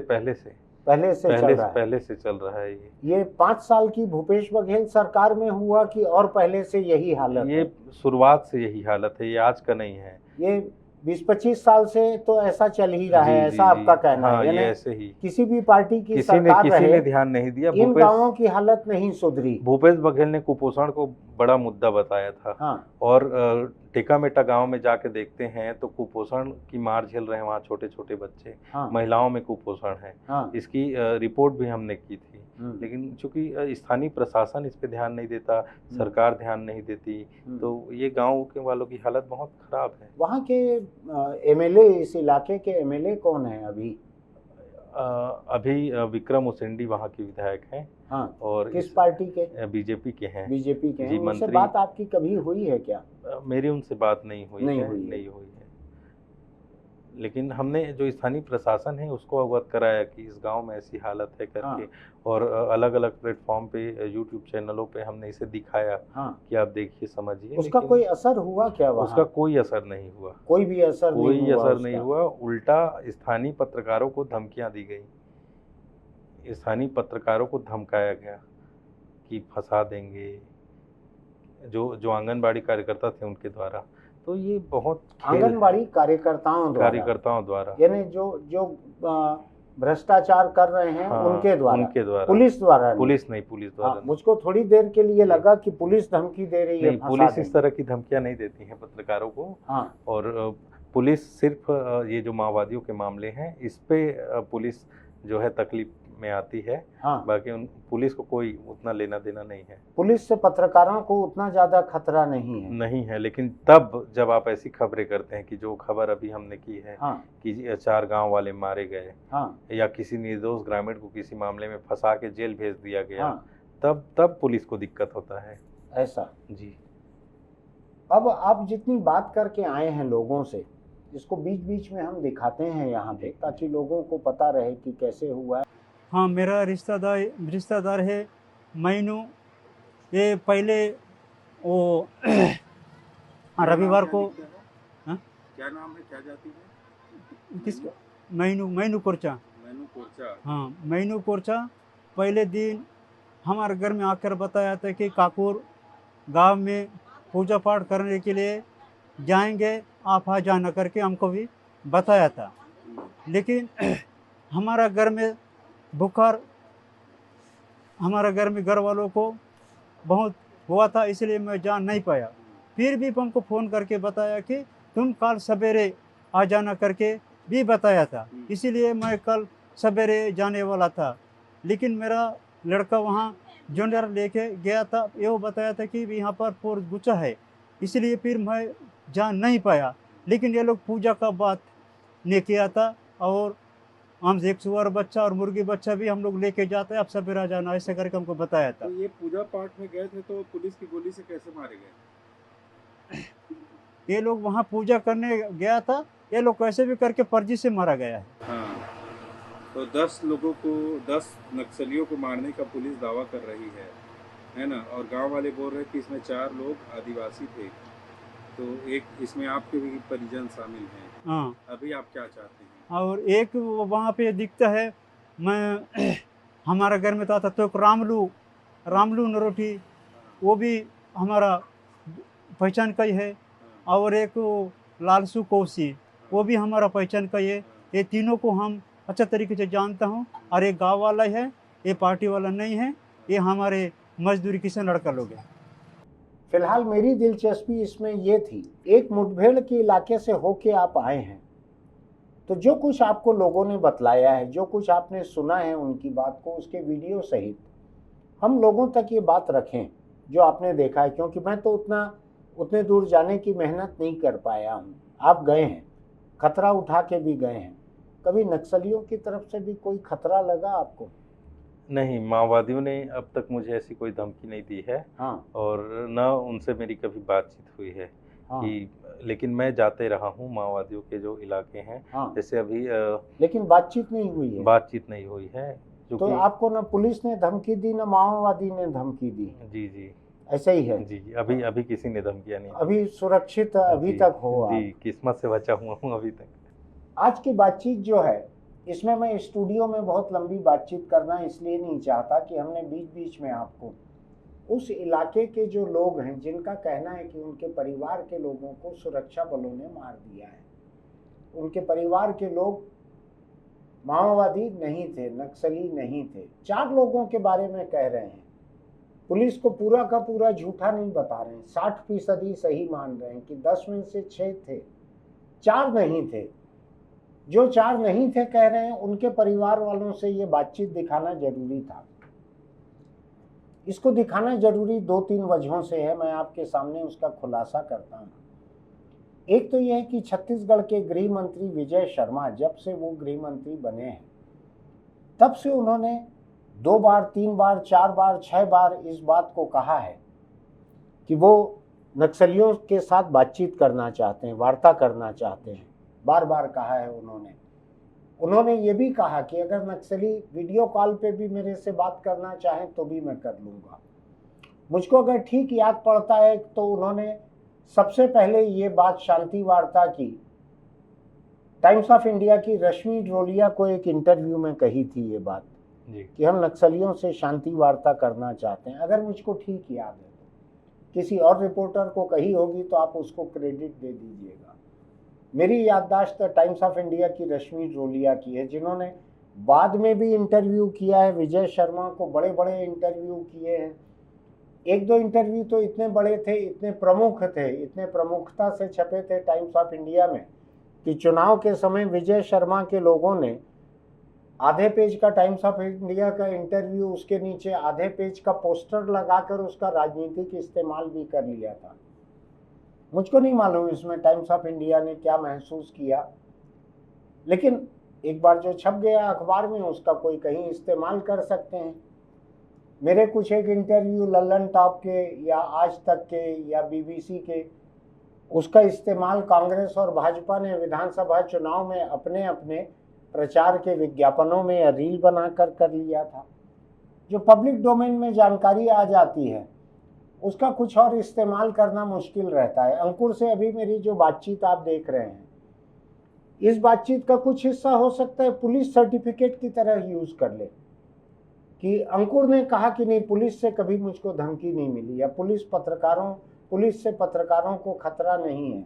पहले से चल रहा है। ये 5 साल की भूपेश बघेल सरकार में हुआ कि और पहले से यही हालत है? ये शुरुआत से यही हालत है, ये आज का नहीं है। ये 20-25 साल से तो ऐसा चल ही रहा है, ऐसा आपका कहना हाँ, है? ये ऐसे ही किसी भी पार्टी की किसी सरकार ने रहे, ध्यान नहीं दिया। इन गांवों की हालत नहीं सुधरी। भूपेश बघेल ने कुपोषण को बड़ा मुद्दा बताया था। हाँ। और टेकामेटा गांव में जाके देखते हैं तो कुपोषण की मार झेल रहे हैं वहाँ छोटे छोटे बच्चे। हाँ। महिलाओं में कुपोषण है। हाँ। इसकी रिपोर्ट भी हमने की थी, लेकिन चूंकि स्थानीय प्रशासन इस पे ध्यान नहीं देता, सरकार ध्यान नहीं देती, तो ये गांव के वालों की हालत बहुत खराब है। वहाँ के एमएलए, इस इलाके के एमएलए कौन है अभी? अभी विक्रम उसेंडी वहाँ के विधायक हैं। हाँ। और किस पार्टी के? बीजेपी के हैं। बीजेपी के हैं। जी, उनसे मंत्री। बात आपकी कभी हुई है क्या? मेरी उनसे बात नहीं हुई है। लेकिन हमने जो स्थानीय प्रशासन है उसको अवगत कराया कि इस गांव में ऐसी हालत है करके। हाँ। और अलग अलग प्लेटफॉर्म पे, यूट्यूब चैनलों पे हमने इसे दिखाया। हाँ। कि आप देखिए, समझिए। उसका कोई असर हुआ क्या वहाँ? उसका कोई असर नहीं हुआ। कोई भी असर नहीं हुआ। उल्टा स्थानीय पत्रकारों को धमकियां दी गई। स्थानीय पत्रकारों को धमकाया गया कि फंसा देंगे, जो आंगनबाड़ी कार्यकर्ता थे उनके द्वारा। तो ये बहुत आंगनबाड़ी कार्यकर्ताओं द्वारा, यानी जो भ्रष्टाचार कर रहे हैं, हाँ, उनके द्वारा, पुलिस द्वारा नहीं। मुझको थोड़ी देर के लिए लगा कि पुलिस धमकी दे रही है। पुलिस इस तरह की धमकियां नहीं देती है पत्रकारों को। हाँ। और पुलिस सिर्फ ये जो माओवादियों के मामले हैं इस पे पुलिस जो है तकलीफ में आती है। हाँ। बाकी पुलिस को कोई उतना लेना देना नहीं है। पुलिस से पत्रकारों को उतना ज्यादा खतरा नहीं है। लेकिन तब जब आप ऐसी खबरें करते हैं कि जो खबर अभी हमने की है। हाँ। कि 4 गांव वाले मारे गए। हाँ। या किसी निर्दोष ग्रामीण को किसी मामले में फंसा के जेल भेज दिया गया। हाँ। तब पुलिस को दिक्कत होता है। ऐसा जी। अब आप जितनी बात करके आए हैं लोगों से, इसको बीच बीच में हम दिखाते हैं यहाँ पे, ताकि लोगों को पता रहे कि कैसे हुआ है। हाँ, मेरा रिश्तेदार है मैनू। ये पहले वो रविवार को। क्या नाम है, क्या जाति है? किसका? मैनू कोरचा। हाँ, मैनू कोरचा पहले दिन हमारे घर में आकर बताया था कि काकुर गांव में पूजा पाठ करने के लिए जाएंगे, आप आ जाना करके हमको भी बताया था। लेकिन हमारा घर में बुखार, हमारा घर में घर वालों को बहुत हुआ था, इसलिए मैं जा नहीं पाया। फिर भी हमको फ़ोन करके बताया कि तुम कल सवेरे आ जाना करके भी बताया था, इसीलिए मैं कल सवेरे जाने वाला था। लेकिन मेरा लड़का वहाँ जूनियर लेके गया था, ये बताया था कि यहाँ पर फोर्स गुच्छा है, इसलिए फिर मैं जा नहीं पाया। लेकिन ये लोग पूजा का बात ने किया था, और हम एक सुअर बच्चा और मुर्गी बच्चा भी हम लोग लेके जाते हैं, आप सवेरा जाना, ऐसे करके हमको बताया था। तो ये पूजा पाठ में गए थे तो पुलिस की गोली से कैसे मारे गए? ये लोग वहाँ पूजा करने गया था, ये लोग कैसे भी करके फर्जी से मारा गया है। हाँ। तो 10 लोगों को, 10 नक्सलियों को मारने का पुलिस दावा कर रही है ना? और गांव वाले बोल रहे हैं कि इसमें 4 लोग आदिवासी थे, तो एक इसमें आपके भी परिजन शामिल हैं। हाँ। अभी आप क्या चाहते हैं? और एक वहाँ पे दिखता है, मैं हमारा घर में था तो रामलू नरोटी, वो भी हमारा पहचान का ही है। और एक लालसू कौसी, वो भी हमारा पहचान का ही है। ये तीनों को हम अच्छा तरीके से जानता हूँ। और एक गाँव वाला है, ये पार्टी वाला नहीं है, ये हमारे मजदूरी किसान लड़का लोग हैं। फिलहाल मेरी दिलचस्पी इसमें ये थी, एक मुठभेड़ के इलाके से होके आप आए हैं, तो जो कुछ आपको लोगों ने बतलाया है, जो कुछ आपने सुना है उनकी बात को, उसके वीडियो सहित हम लोगों तक ये बात रखें जो आपने देखा है, क्योंकि मैं तो उतने दूर जाने की मेहनत नहीं कर पाया हूँ। आप गए हैं, खतरा उठा के भी गए हैं, कभी नक्सलियों की तरफ से भी कोई खतरा लगा आपको? नहीं, माओवादियों ने अब तक मुझे ऐसी कोई धमकी नहीं दी है। हाँ। और न उनसे मेरी कभी बातचीत हुई है। हाँ। कि लेकिन मैं जाते रहा हूँ माओवादियों के जो इलाके हैं। हाँ। जैसे अभी लेकिन बातचीत नहीं हुई है? बातचीत नहीं हुई है। तो आपको ना पुलिस ने धमकी दी ना माओवादी ने धमकी दी? जी जी, ऐसा ही है? जी, अभी किसी ने धमकियां नहीं। अभी सुरक्षित अभी तक हो आप? जी, किस्मत से बचा हुआ हूँ अभी तक। आज की बातचीत जो है, इसमें मैं स्टूडियो में बहुत लंबी बातचीत करना इसलिए नहीं चाहता कि हमने बीच बीच में आपको उस इलाके के जो लोग हैं जिनका कहना है कि उनके परिवार के लोगों को सुरक्षा बलों ने मार दिया है, उनके परिवार के लोग माओवादी नहीं थे, नक्सली नहीं थे, 4 लोगों के बारे में कह रहे हैं। पुलिस को पूरा का पूरा झूठा नहीं बता रहे हैं, 60% सही मान रहे हैं कि 10 में से 6 थे, 4 नहीं थे। जो 4 नहीं थे कह रहे हैं, उनके परिवार वालों से ये बातचीत दिखाना जरूरी था। इसको दिखाना जरूरी 2-3 वजहों से है, मैं आपके सामने उसका खुलासा करता हूँ। एक तो यह है कि छत्तीसगढ़ के गृह मंत्री विजय शर्मा, जब से वो गृह मंत्री बने हैं, तब से उन्होंने 2 बार, 3 बार, 4 बार, 6 बार इस बात को कहा है कि वो नक्सलियों के साथ बातचीत करना चाहते हैं, वार्ता करना चाहते हैं। बार बार कहा है उन्होंने ये भी कहा कि अगर नक्सली वीडियो कॉल पे भी मेरे से बात करना चाहें तो भी मैं कर लूँगा। मुझको अगर ठीक याद पड़ता है तो उन्होंने सबसे पहले ये बात शांति वार्ता की टाइम्स ऑफ इंडिया की रश्मि ड्रोलिया को एक इंटरव्यू में कही थी ये बात जी। कि हम नक्सलियों से शांति वार्ता करना चाहते हैं। अगर मुझको ठीक याद है, किसी और रिपोर्टर को कही होगी तो आप उसको क्रेडिट दे दीजिएगा। मेरी याददाश्त टाइम्स ऑफ इंडिया की रश्मि ड्रोलिया की है, जिन्होंने बाद में भी इंटरव्यू किया है विजय शर्मा को, बड़े बड़े इंटरव्यू किए हैं। 1-2 इंटरव्यू तो इतने बड़े थे, इतने प्रमुख थे, इतने प्रमुखता से छपे थे टाइम्स ऑफ इंडिया में कि चुनाव के समय विजय शर्मा के लोगों ने आधे पेज का टाइम्स ऑफ इंडिया का इंटरव्यू, उसके नीचे आधे पेज का पोस्टर लगाकर उसका राजनीतिक इस्तेमाल भी कर लिया था। मुझको नहीं मालूम इसमें टाइम्स ऑफ इंडिया ने क्या महसूस किया, लेकिन एक बार जो छप गया अखबार में उसका कोई कहीं इस्तेमाल कर सकते हैं। मेरे कुछ एक इंटरव्यू लल्लन टॉप के या आज तक के या BBC के, उसका इस्तेमाल कांग्रेस और भाजपा ने विधानसभा चुनाव में अपने अपने प्रचार के विज्ञापनों में या रील बनाकर कर लिया था। जो पब्लिक डोमेन में जानकारी आ जाती है उसका कुछ और इस्तेमाल करना मुश्किल रहता है। अंकुर से अभी मेरी जो बातचीत आप देख रहे हैं, इस बातचीत का कुछ हिस्सा हो सकता है पुलिस सर्टिफिकेट की तरह यूज कर ले कि अंकुर ने कहा कि नहीं, पुलिस से कभी मुझको धमकी नहीं मिली, या पुलिस से पत्रकारों को खतरा नहीं है।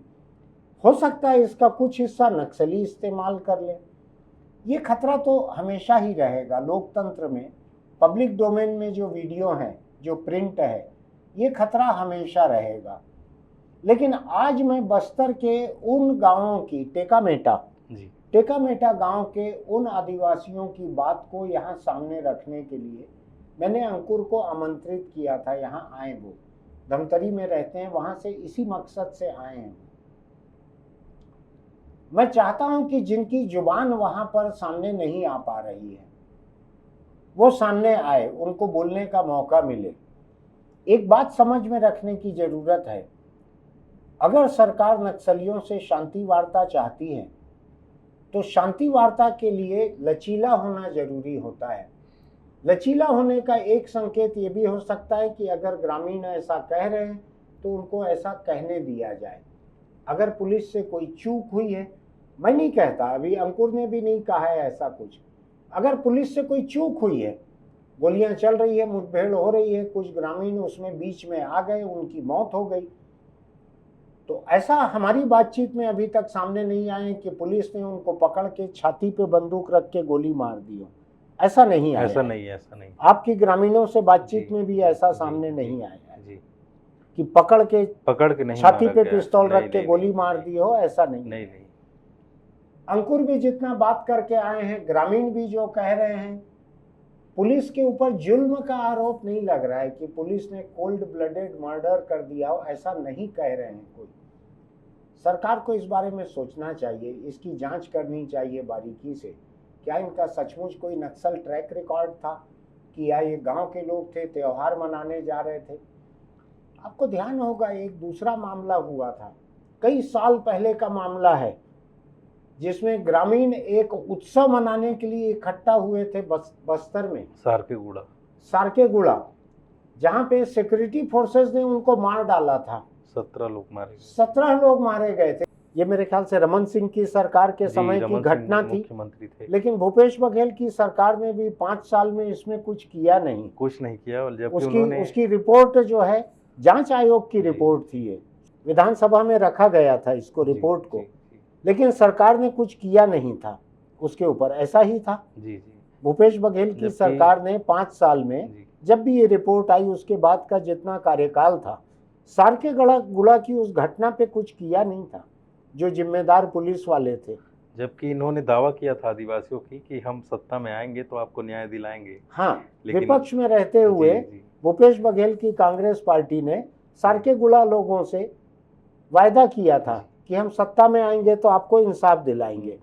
हो सकता है इसका कुछ हिस्सा नक्सली इस्तेमाल कर ले। ये खतरा तो हमेशा ही रहेगा लोकतंत्र में। पब्लिक डोमेन में जो वीडियो है, जो प्रिंट है, ये खतरा हमेशा रहेगा। लेकिन आज मैं बस्तर के उन गांवों की, टेकामेटा गांव के उन आदिवासियों की बात को यहाँ सामने रखने के लिए मैंने अंकुर को आमंत्रित किया था। यहाँ आए, वो धमतरी में रहते हैं, वहाँ से इसी मकसद से आए हैं। मैं चाहता हूँ कि जिनकी जुबान वहाँ पर सामने नहीं आ पा रही है वो सामने आए, उनको बोलने का मौका मिले। एक बात समझ में रखने की जरूरत है, अगर सरकार नक्सलियों से शांति वार्ता चाहती है तो शांति वार्ता के लिए लचीला होना जरूरी होता है। लचीला होने का एक संकेत ये भी हो सकता है कि अगर ग्रामीण ऐसा कह रहे हैं तो उनको ऐसा कहने दिया जाए। अगर पुलिस से कोई चूक हुई है, मैं नहीं कहता, अभी अंकुर ने भी नहीं कहा है ऐसा कुछ, अगर पुलिस से कोई चूक हुई है, गोलियां चल रही है, मुठभेड़ हो रही है, कुछ ग्रामीण उसमें बीच में आ गए, उनकी मौत हो गई, तो ऐसा हमारी बातचीत में अभी तक सामने नहीं आए कि पुलिस ने उनको पकड़ के छाती पे बंदूक रख के गोली मार दी हो। ऐसा नहीं आया। ऐसा नहीं। आपकी ग्रामीणों से बातचीत में भी ऐसा सामने नहीं आया है कि पकड़ के नहीं, छाती पे पिस्तौल रख के गोली मार दी हो, ऐसा नहीं। अंकुर भी जितना बात करके आए हैं, ग्रामीण भी जो कह रहे हैं, पुलिस के ऊपर जुल्म का आरोप नहीं लग रहा है कि पुलिस ने कोल्ड ब्लडेड मर्डर कर दिया हो, ऐसा नहीं कह रहे हैं कोई। सरकार को इस बारे में सोचना चाहिए, इसकी जांच करनी चाहिए बारीकी से। क्या इनका सचमुच कोई नक्सल ट्रैक रिकॉर्ड था कि या ये गांव के लोग थे, त्योहार मनाने जा रहे थे? आपको ध्यान होगा एक दूसरा मामला हुआ था, कई साल पहले का मामला है, जिसमें ग्रामीण एक उत्सव मनाने के लिए इकट्ठा हुए थे बस्तर में, सारकेगुड़ा, जहां पे सिक्योरिटी फोर्सेस ने उनको मार डाला था। 17 लोग मारे गए। 17 लोग मारे गए थे। ये मेरे ख्याल से रमन सिंह की सरकार के समय की घटना थी, मुख्यमंत्री थे। लेकिन भूपेश बघेल की सरकार ने भी 5 साल में इसमें कुछ किया नहीं, कुछ नहीं किया। और जबकि उसकी रिपोर्ट जो है जांच आयोग की रिपोर्ट थी, ये विधानसभा में रखा गया था इसको, रिपोर्ट को, लेकिन सरकार ने कुछ किया नहीं था उसके ऊपर। ऐसा ही था भूपेश बघेल की सरकार ने 5 साल में, जब भी ये रिपोर्ट आई उसके बाद का जितना कार्यकाल था, सारकेगुड़ा की उस घटना पे कुछ किया नहीं था, जो जिम्मेदार पुलिस वाले थे। जबकि इन्होंने दावा किया था आदिवासियों की कि हम सत्ता में आएंगे तो आपको न्याय दिलाएंगे। हाँ, विपक्ष में रहते हुए भूपेश बघेल की कांग्रेस पार्टी ने सारकेगुड़ा लोगों से वायदा किया था कि हम सत्ता में आएंगे तो आपको इंसाफ दिलाएंगे।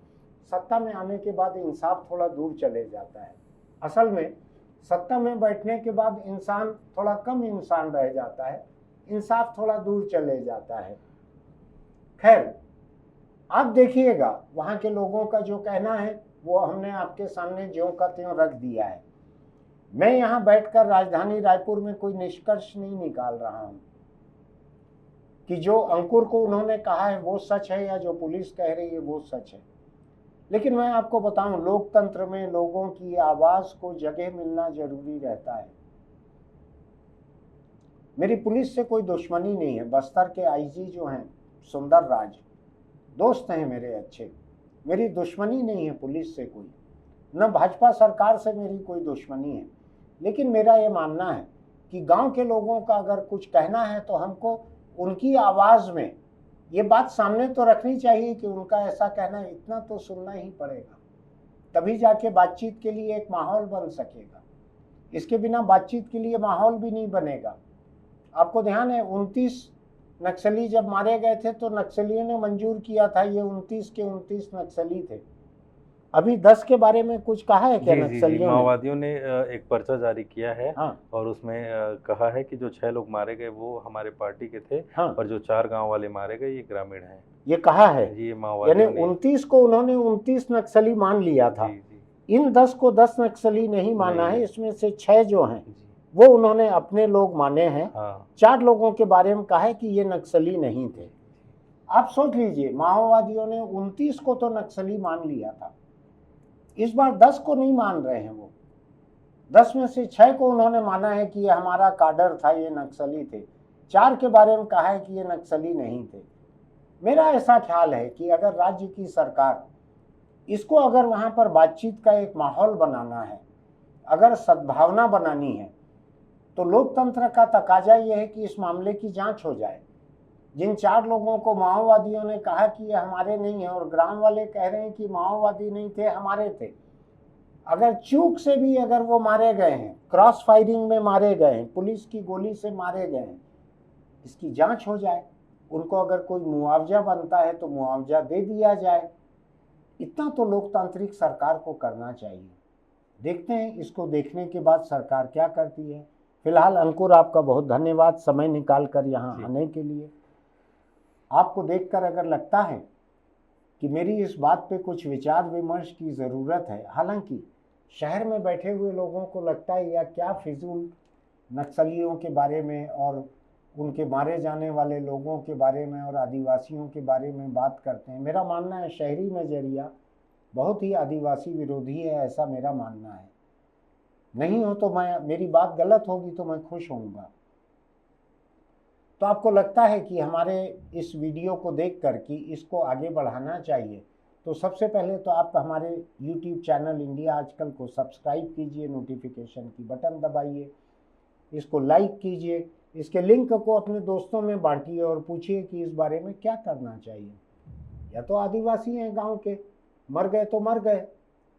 सत्ता में आने के बाद इंसाफ थोड़ा दूर चले जाता है। असल में सत्ता में बैठने के बाद इंसान थोड़ा कम इंसान रह जाता है, इंसाफ थोड़ा दूर चले जाता है। खैर, आप देखिएगा वहाँ के लोगों का जो कहना है वो हमने आपके सामने ज्यों का त्यों रख दिया है। मैं यहाँ बैठकर राजधानी रायपुर में कोई निष्कर्ष नहीं निकाल रहा हूँ कि जो अंकुर को उन्होंने कहा है वो सच है या जो पुलिस कह रही है वो सच है। लेकिन मैं आपको बताऊं, लोकतंत्र में लोगों की आवाज को जगह मिलना जरूरी रहता है। मेरी पुलिस से कोई दुश्मनी नहीं है। बस्तर के आईजी जो हैं सुंदर राज दोस्त हैं मेरे अच्छे, मेरी दुश्मनी नहीं है पुलिस से कोई, न भाजपा सरकार से मेरी कोई दुश्मनी है। लेकिन मेरा ये मानना है कि गांव के लोगों का अगर कुछ कहना है तो हमको उनकी आवाज़ में ये बात सामने तो रखनी चाहिए कि उनका ऐसा कहना है, इतना तो सुनना ही पड़ेगा, तभी जाके बातचीत के लिए एक माहौल बन सकेगा। इसके बिना बातचीत के लिए माहौल भी नहीं बनेगा। आपको ध्यान है 29 नक्सली जब मारे गए थे तो नक्सलियों ने मंजूर किया था, ये 29 के 29 नक्सली थे। अभी 10 के बारे में कुछ कहा है क्या नक्सलियों? माओवादियों ने एक पर्चा जारी किया है। हाँ। और उसमें कहा है कि जो 6 लोग मारे गए वो हमारे पार्टी के थे। हाँ। और जो 4 गांव वाले मारे गए ये ग्रामीण हैं, ये कहा है। ये माओवादियों यानी 29 को उन्होंने 29 नक्सली मान लिया था। इन 10 को 10 नक्सली नहीं माना है। इसमें से 6 जो हैं वो उन्होंने अपने लोग माने हैं। 4 लोगों के बारे में कहा है कि ये नक्सली नहीं थे। आप सोच लीजिए, माओवादियों ने 29 को तो नक्सली मान लिया था, इस बार 10 को नहीं मान रहे हैं। वो 10 में से 6 को उन्होंने माना है कि ये हमारा काडर था, ये नक्सली थे। 4 के बारे में कहा है कि ये नक्सली नहीं थे। मेरा ऐसा ख्याल है कि अगर राज्य की सरकार इसको, अगर वहाँ पर बातचीत का एक माहौल बनाना है, अगर सद्भावना बनानी है, तो लोकतंत्र का तकाजा ये है कि इस मामले की जांच हो जाए। जिन 4 लोगों को माओवादियों ने कहा कि ये हमारे नहीं है और ग्राम वाले कह रहे हैं कि माओवादी नहीं थे, हमारे थे, अगर चूक से भी अगर वो मारे गए हैं, क्रॉस फायरिंग में मारे गए हैं, पुलिस की गोली से मारे गए हैं, इसकी जांच हो जाए। उनको अगर कोई मुआवजा बनता है तो मुआवजा दे दिया जाए। इतना तो लोकतांत्रिक सरकार को करना चाहिए। देखते हैं इसको देखने के बाद सरकार क्या करती है। फिलहाल अंकुर, आपका बहुत धन्यवाद समय निकाल कर यहाँ आने के लिए। आपको देखकर अगर लगता है कि मेरी इस बात पे कुछ विचार विमर्श की ज़रूरत है, हालांकि शहर में बैठे हुए लोगों को लगता है या क्या फिजूल नक्सलियों के बारे में और उनके मारे जाने वाले लोगों के बारे में और आदिवासियों के बारे में बात करते हैं। मेरा मानना है शहरी नज़रिया बहुत ही आदिवासी विरोधी है, ऐसा मेरा मानना है। नहीं हो तो मेरी बात गलत होगी तो मैं खुश होऊंगा। तो आपको लगता है कि हमारे इस वीडियो को देखकर कि इसको आगे बढ़ाना चाहिए, तो सबसे पहले तो आप हमारे YouTube चैनल इंडिया आजकल को सब्सक्राइब कीजिए, नोटिफिकेशन की बटन दबाइए, इसको लाइक कीजिए, इसके लिंक को अपने दोस्तों में बांटिए और पूछिए कि इस बारे में क्या करना चाहिए। या तो आदिवासी हैं गांव के, मर गए तो मर गए,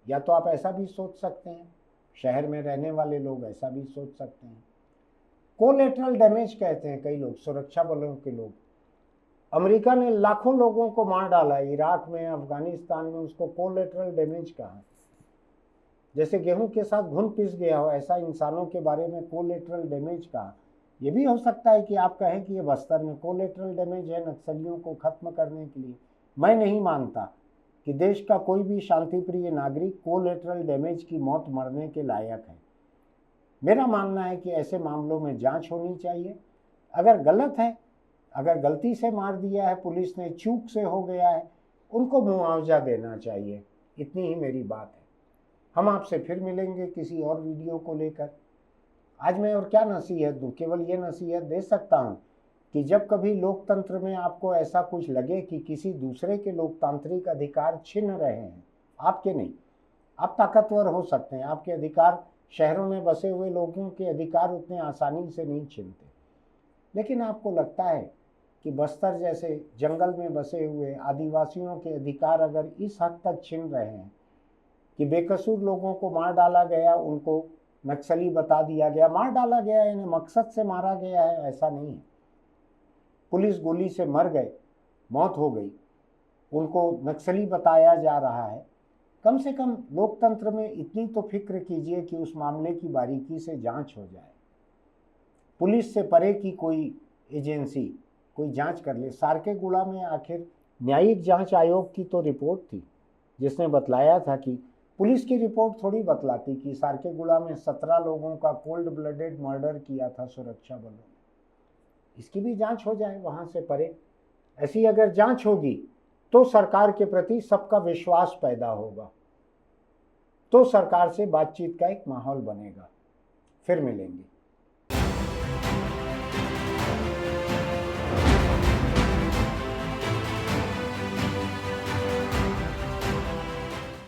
या तो आप ऐसा भी सोच सकते हैं, शहर में रहने वाले लोग ऐसा भी सोच सकते हैं। कोलेटरल डैमेज कहते हैं कई लोग, सुरक्षा बलों के लोग। अमेरिका ने लाखों लोगों को मार डाला इराक में, अफगानिस्तान में, उसको कोलेटरल डैमेज कहा। जैसे गेहूं के साथ घुन पिस गया हो, ऐसा इंसानों के बारे में कोलेटरल डैमेज कहा। ये भी हो सकता है कि आप कहें कि ये बस्तर में कोलेटरल डैमेज है नक्सलियों को खत्म करने के लिए। मैं नहीं मानता कि देश का कोई भी शांतिप्रिय नागरिक कोलेटरल डैमेज की मौत मरने के लायक है। मेरा मानना है कि ऐसे मामलों में जांच होनी चाहिए। अगर गलत है, अगर गलती से मार दिया है पुलिस ने, चूक से हो गया है, उनको मुआवजा देना चाहिए। इतनी ही मेरी बात है। हम आपसे फिर मिलेंगे किसी और वीडियो को लेकर। आज मैं और क्या नसीहत दूँ, केवल ये नसीहत दे सकता हूँ कि जब कभी लोकतंत्र में आपको ऐसा कुछ लगे कि किसी दूसरे के लोकतांत्रिक अधिकार छिन रहे हैं, आपके नहीं, आप ताकतवर हो सकते हैं, आपके अधिकार, शहरों में बसे हुए लोगों के अधिकार उतने आसानी से नहीं छिनते, लेकिन आपको लगता है कि बस्तर जैसे जंगल में बसे हुए आदिवासियों के अधिकार अगर इस हद तक छिन रहे हैं कि बेकसूर लोगों को मार डाला गया, उनको नक्सली बता दिया गया, मार डाला गया यानी मकसद से मारा गया है, ऐसा नहीं है। पुलिस गोली से मर गए, मौत हो गई, उनको नक्सली बताया जा रहा है। कम से कम लोकतंत्र में इतनी तो फिक्र कीजिए कि उस मामले की बारीकी से जांच हो जाए। पुलिस से परे की कोई एजेंसी कोई जांच कर ले। सारकेगुड़ा में आखिर न्यायिक जांच आयोग की तो रिपोर्ट थी जिसने बतलाया था कि, पुलिस की रिपोर्ट थोड़ी बतलाती कि सारकेगुड़ा में 17 लोगों का कोल्ड ब्लडेड मर्डर किया था सुरक्षा बलों ने। इसकी भी जांच हो जाए वहां से परे। ऐसी अगर जांच होगी तो सरकार के प्रति सबका विश्वास पैदा होगा, तो सरकार से बातचीत का एक माहौल बनेगा। फिर मिलेंगे।